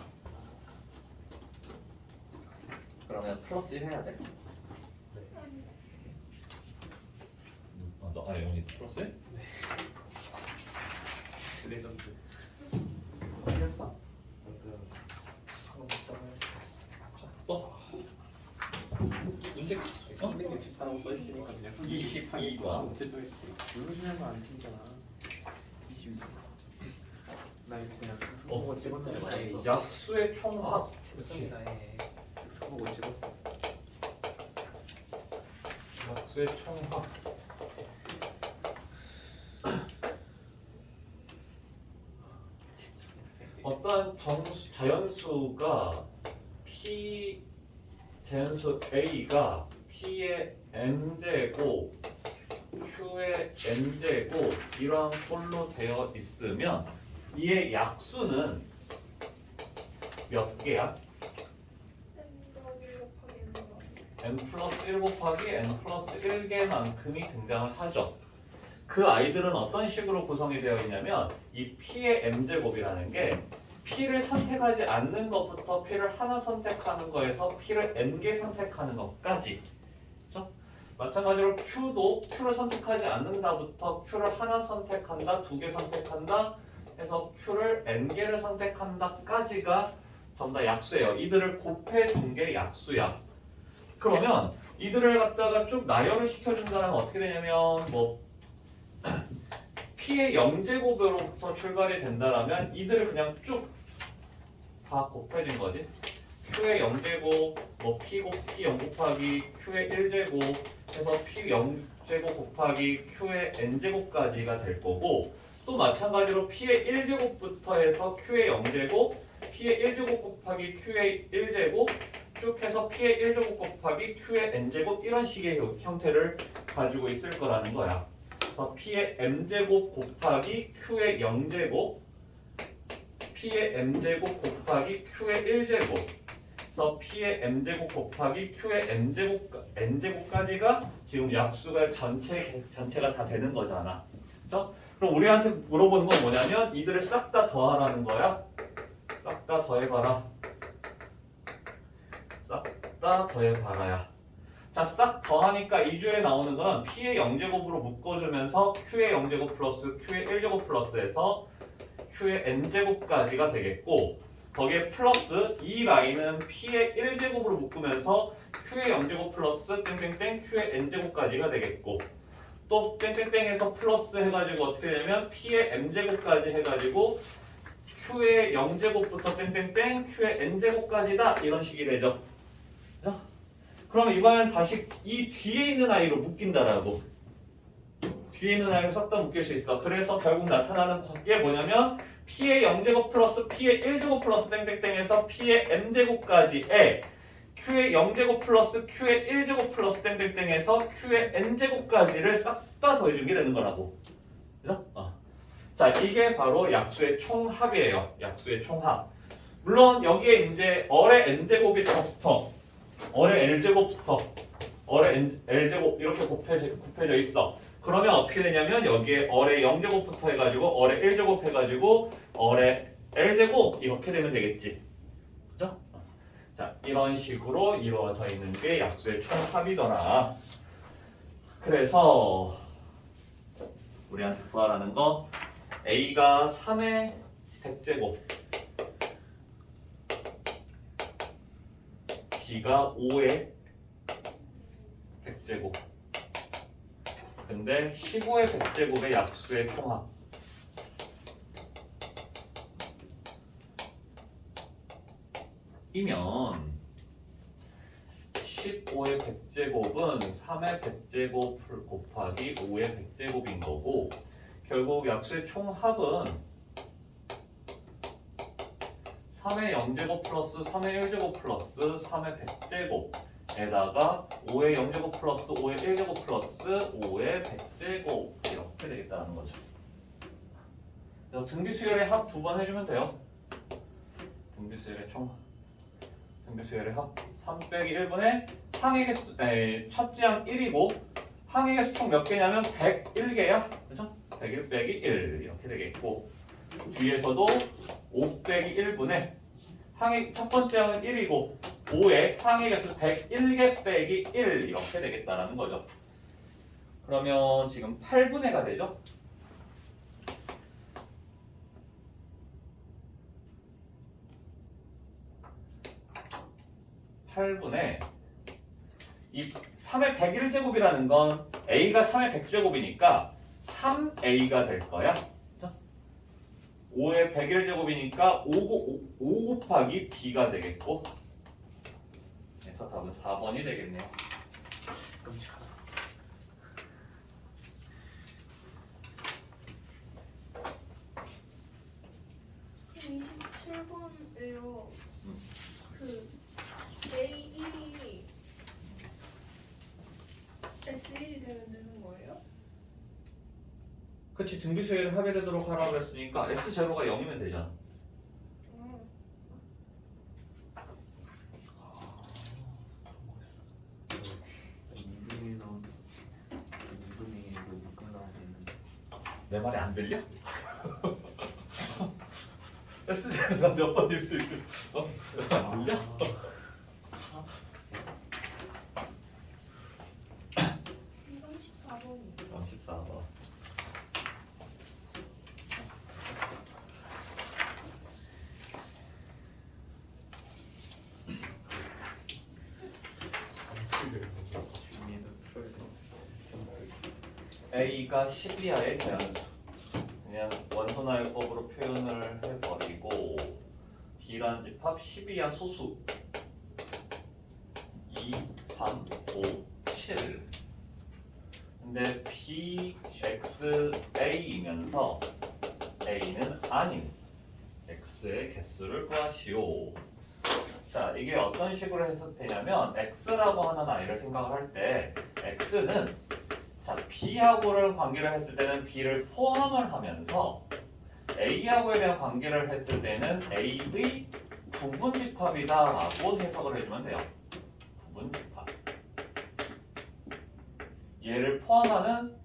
그러면 플러스 1 해야 돼. 아니 영이 플러스 1? 레전드. 틀렸어. 또 문제 364라고 써있으니까 그냥 22가 어쨌든 했지. 누르시면 안 틀리잖아. 22. 나 이거 그냥 쓱쓱 보고 찍었는데 맞았어. 약수의 총합. 그렇지. 쓱쓱 보고 찍었어. 약수의 총합. 어떠한 자연수가 P 자연수 A가 P의 n제곱 Q의 n제곱 이러한 꼴로 되어 있으면 이의 약수는 몇 개야? n 플러스 1 곱하기 n 플러스 1개만큼이 등장을 하죠. 그 아이들은 어떤 식으로 구성이 되어 있냐면 이 P의 m제곱이라는 게 P를 선택하지 않는 것부터 P를 하나 선택하는 거에서 P를 n개 선택하는 것까지, 그렇죠? 마찬가지로 Q도 Q를 선택하지 않는다부터 Q를 하나 선택한다, 2개 선택한다 해서 Q를 n개를 선택한다까지가 전부 다 약수예요. 이들을 곱해준 게 약수야. 그러면 이들을 갖다가 쭉 나열을 시켜준다면 어떻게 되냐면 뭐 P의 0제곱으로부터 출발이 된다라면 이들을 그냥 쭉 다 곱해진 거지. Q의 0제곱, 뭐 P 0 곱하기 Q의 1제곱 해서 P 0제곱 곱하기 Q의 n제곱까지가 될 거고, 또 마찬가지로 P의 1제곱부터 해서 Q의 0제곱, P의 1제곱 곱하기 Q의 1제곱 쭉 해서 P의 1제곱 곱하기 Q의 n제곱 이런 식의 형태를 가지고 있을 거라는 거야. 그래서 P의 m제곱 곱하기 Q의 0제곱, P의 m제곱 곱하기 Q의 1제곱, 그래서 P의 m제곱 곱하기 Q의 n제곱까지가 지금 약수가 전체가 다 되는 거잖아. 그렇죠? 그럼 우리한테 물어보는 건 뭐냐면 이들을 싹 다 더하라는 거야. 싹 다 더해봐라. 싹 다 더해봐라야. 자, 싹 더하니까 2주에 나오는 건 P의 0제곱으로 묶어주면서 Q의 0제곱 플러스 Q의 1제곱 플러스에서 Q의 n제곱까지가 되겠고, 거기에 플러스 이 라인은 P의 1제곱으로 묶으면서 Q의 0제곱 플러스 땡땡땡 Q의 n제곱까지가 되겠고, 또 땡땡땡에서 플러스 해가지고 어떻게 되냐면 P의 m제곱까지 해가지고 Q의 0제곱부터 땡땡땡 Q의 n제곱까지다 이런 식이 되죠. 자, 그럼 이번엔 다시 이 뒤에 있는 아이로 묶인다라고. 뒤에 있는 아이를 싹 다 묶일 수 있어. 그래서 결국 나타나는 게 뭐냐면 P의 0제곱 플러스 P의 1제곱 플러스 땡땡땡에서 P의 M제곱까지에 Q의 0제곱 플러스 Q의 1제곱 플러스 땡땡땡에서 Q의 N제곱까지를 싹 다 더해주게 되는 거라고. 그죠? 자, 이게 바로 약수의 총합이에요. 약수의 총합. 물론 여기에 이제 어의 N제곱이 더부터 어의 L제곱부터 어의 L제곱 이렇게 곱해져 있어. 그러면 어떻게 되냐면 여기에 어의 0제곱부터 해가지고 어의 1제곱 해가지고 어의 L제곱 이렇게 되면 되겠지. 그죠? 자, 이런 식으로 이루어져 있는 게 약수의 총합이더라. 그래서 우리한테 구하라는 거 A가 3의 100제곱 B가 5의 100제곱 근데 15의 100제곱의 약수의 총합 이면 15의 100제곱은 3의 100제곱 곱하기 5의 100제곱인 거고 결국 약수의 총합은 3의 0제곱 플러스 3의 1제곱 플러스 3의 100제곱에다가 5의 0제곱 플러스 5의 1제곱 플러스 5의 100제곱 이렇게 되겠다는 거죠. 그래서 등비수열의 합 두 번 해주면 돼요. 등비수열의 등비수열의 합 3 빼기 1분의 항의 개수, 첫지항 1이고 항의 개수 총 몇 개냐면 101개야. 그죠? 101 빼기 1 이렇게 되겠고 뒤에서도 5 빼기 1분의 항의 첫 번째 항은 1이고 5의 항의 개수 101개 빼기 1 이렇게 되겠다라는 거죠. 그러면 지금 8분의가 되죠? 이 3의 101제곱이라는 건 A가 3의 100제곱이니까 3A가 될 거야. 5의 101제곱이니까 5 곱하기 B가 되겠고 그래서 답은 4번이 되겠네요. 끔찍하다. 그럼 27번에요. 그 A1이 S1이 되면 되는 거예요? 그치 등비수열을 하게 되도록 하라고 했으니까 S0가 0이면 되잖아. 이분이 나온 이분이 묶음 나오고 있는데 내 말이 안 들려? S0가 몇 번일 수 있어? 안 들려? 34번이에요. 34번. 준비도 풀어야 돼. A가 12하의 제한수. 그냥 원소나열법으로 표현을 해버리고 B라는 집합 12하 소수 2, 3, 5, 7 근데 B, X, A이면서 A는 아닌 X의 개수를 구하시오. 자, 이게 어떤 식으로 해석되냐면 X라고 하는 아이를 생각을 할 때 X는 자, B하고를 관계를 했을 때는 B를 포함을 하면서 A하고에 대한 관계를 했을 때는 A의 부분집합이다라고 해석을 해주면 돼요. 부분집합. 얘를 포함하는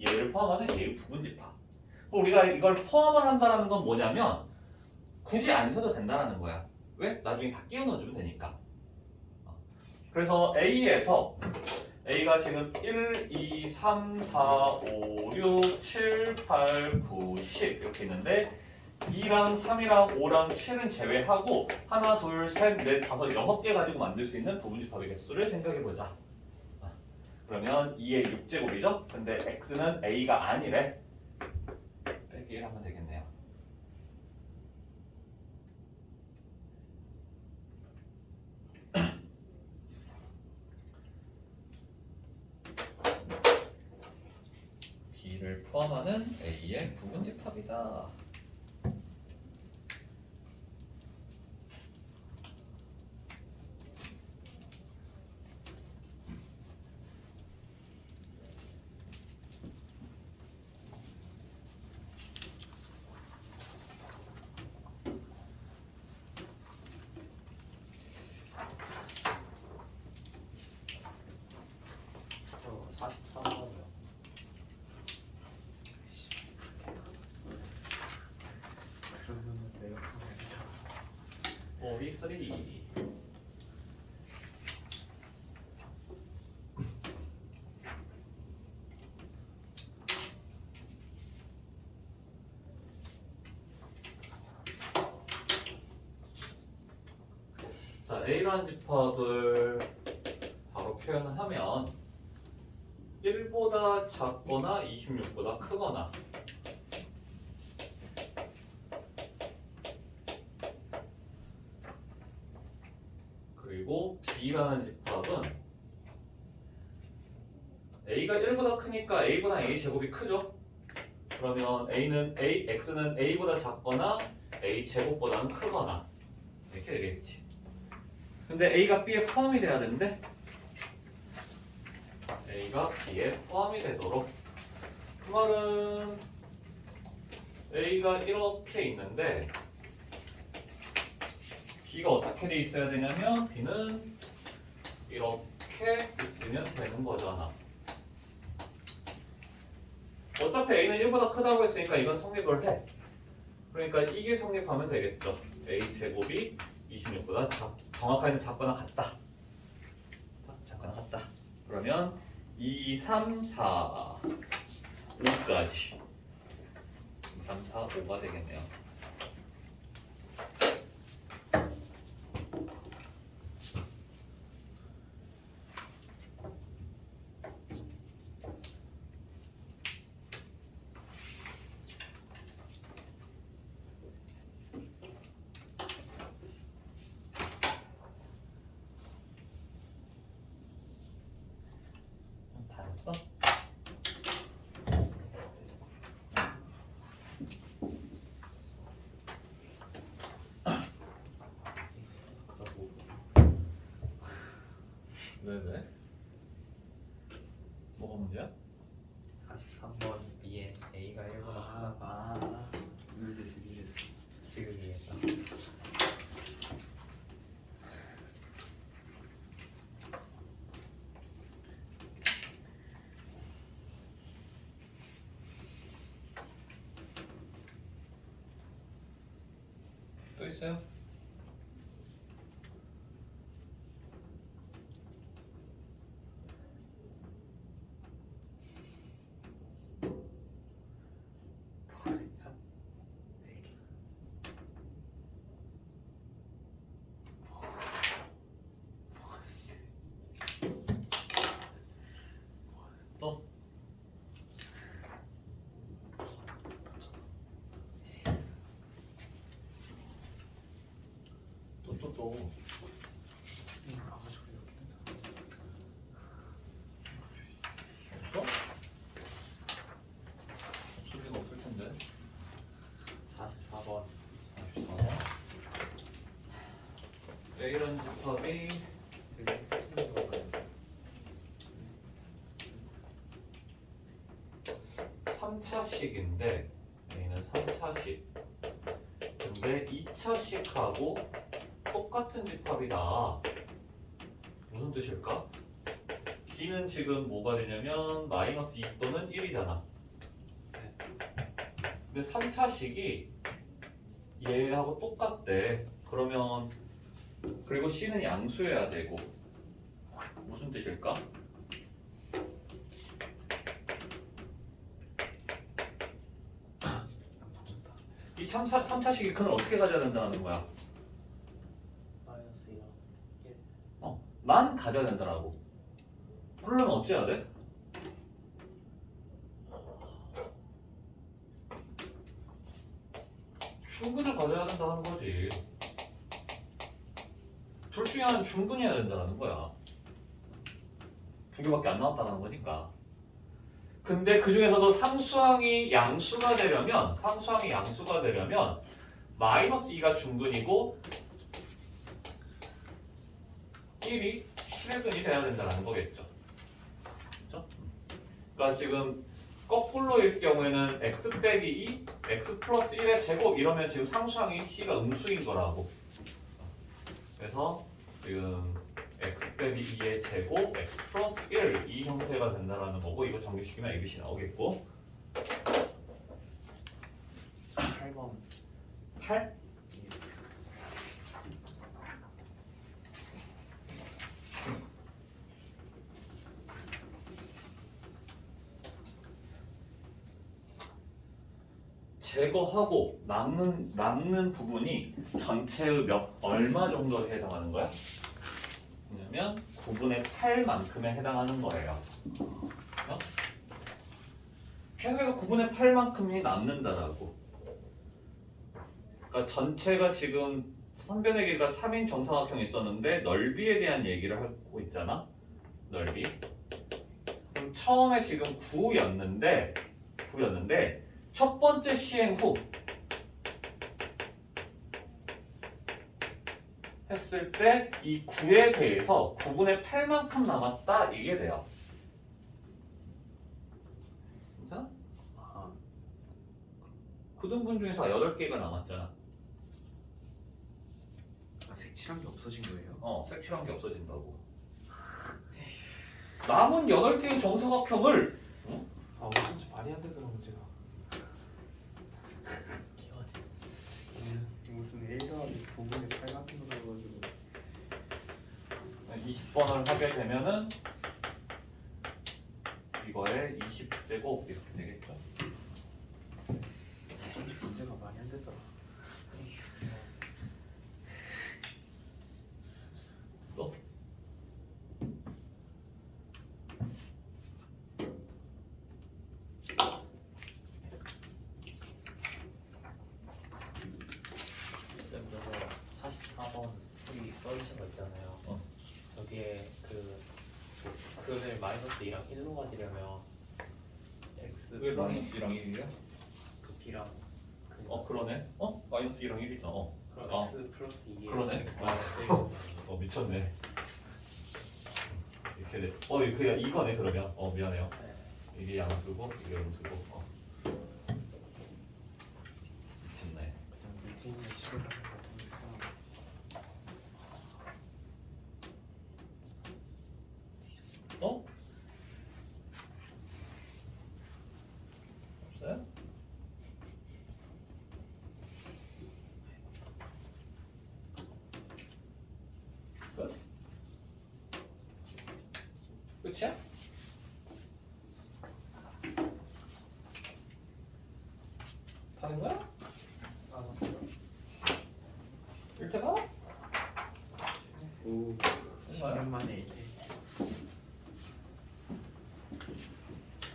얘의 부분집합. 우리가 이걸 포함을 한다는 건 뭐냐면 굳이 안 써도 된다는 거야. 왜? 나중에 다 끼워 넣어주면 되니까. 그래서 A에서 A가 지금 1, 2, 3, 4, 5, 6, 7, 8, 9, 10 이렇게 있는데 2랑 3이랑 5랑 7은 제외하고 하나, 둘, 셋, 넷, 다섯, 6개 가지고 만들 수 있는 부분집합의 개수를 생각해보자. 그러면 2의 6제곱이죠? 근데 X는 A가 아니래. 빼기 1 하면 되겠네요. B를 포함하는 A의 부분집합이다. 3. 자, A라는 집합을 바로 표현을 하면 1보다 작거나 26보다 크거나 그리고 B라는 집합은 A가 1보다 크니까 A보다 A 제곱이 크죠? 그러면 X는 A보다 작거나 A 제곱보다는 크거나 이렇게 되겠지. 근데 A가 B에 포함이 돼야 되는데 A가 B에 포함이 되도록 그 말은 A가 이렇게 있는데 B가 어떻게 돼 있어야 되냐면 B는 이렇게 있으면 되는 거잖아. 어차피 A는 1보다 크다고 했으니까 이건 성립을 해. 그러니까 이게 성립하면 되겠죠. A 제곱이 26보다 정확하게는 작거나 같다. 작거나 같다. 그러면 2, 3, 4, 5까지 2, 3, 4, 5가 되겠네요. 다 했어? 왜? 뭐가 문제야? 43번 B에 A가 1보다 크다가 이해됐어. 지금 이해했다. 또 있어요? 또? 또. 없어? 없을 리가 없을 텐데. 44번 A라는 집합이 3차식인데 A는 3차식. 근데 2차식하고 똑같은 집합이다. 무슨 뜻일까? B는 지금 뭐가 되냐면 마이너스 2 또는 1이잖아. 근데 3차식이 얘하고 똑같대. 그러면 그리고 C는 양수여야 되고 무슨 뜻일까? 이 3차식이 근을 어떻게 가져야 된다는 거야? 마이너스 2요. 만 가져야 된다라고. 그러려면 어찌해야 돼? 중근을 가져야 된다는 거지. 둘 중에 하나는 중근이어야 된다는 거야. 두 개밖에 안 나왔다는 거니까. 근데 그 중에서도 상수항이 양수가 되려면 마이너스 2가 중근이고 1이 실근이 돼야 된다는 거겠죠. 그렇죠? 그러니까 지금 거꾸로일 경우에는 x 빼기 2, x 플러스 1의 제곱 이러면 지금 상수항이 c가 음수인 거라고. 그래서 지금 x 빼기 2의 제곱, x 플러스 1 이 형태가 된다는 거고 이거 정리시키면 ABC 나오겠고 8번 8? 제거하고 남는 부분이 전체의 얼마 정도에 해당하는 거야? 왜냐면 9분의 8만큼에 해당하는 거예요. 어? 계속해서 9분의 8만큼이 남는다라고. 그러니까 전체가 지금 선변의 길이가 3인 정사각형이 있었는데 넓이에 대한 얘기를 하고 있잖아. 넓이. 그럼 처음에 지금 9였는데 첫 번째 시행 후 했을 때 이 9에 대해서 9분의 8만큼 남았다 이게 돼요. 괜찮아? 아, 9등분 중에서 8개가 남았잖아. 색칠한 게 없어진 거예요? 색칠한 게 없어진다고. 남은 8개의 정사각형을 아 어쩐지 말이 안 되더라 문제가. 무슨 1 더하기 9분의 8 같은 거 나와가지고 20번을 하게 되면은 이거에 20제곱 이렇게 되겠죠. 어쩐지 문제가 말이 안 되더라. 또 그래서 44번 풀이 써주신 거 있잖아요. 저기에 그를 마이너스 2랑 1로 가지려면 x 왜 마이너스 2랑 1이야? 그 b랑 그러네. 마이너스 2랑 1이잖아. 그럼 x 플러스 2에 그러네. x 마이너스 1. 미쳤네. 이렇게 돼. 그냥 이거네 그러면. 미안해요. 네. 이게 양수고 이게 음수고. 미쳤네. 그냥 밑에 있는 식을 하는 거 같으니까 없어요? 끝? 끝이야? 다 된 거야? 일태가? 오, 정말? 10년 만에 이렇게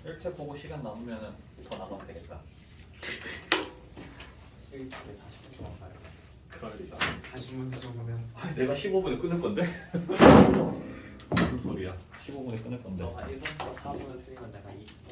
일태 보고 시간 남으면은 더 나가면 되겠다. 1초에 40분 동안 가요. 그럴리다 40문제 정도면 내가 15분에 끊을 건데? 무슨 소리야? 15분에 끊을 건데. 너가 1번부터 4번을 틀리면 내가 2번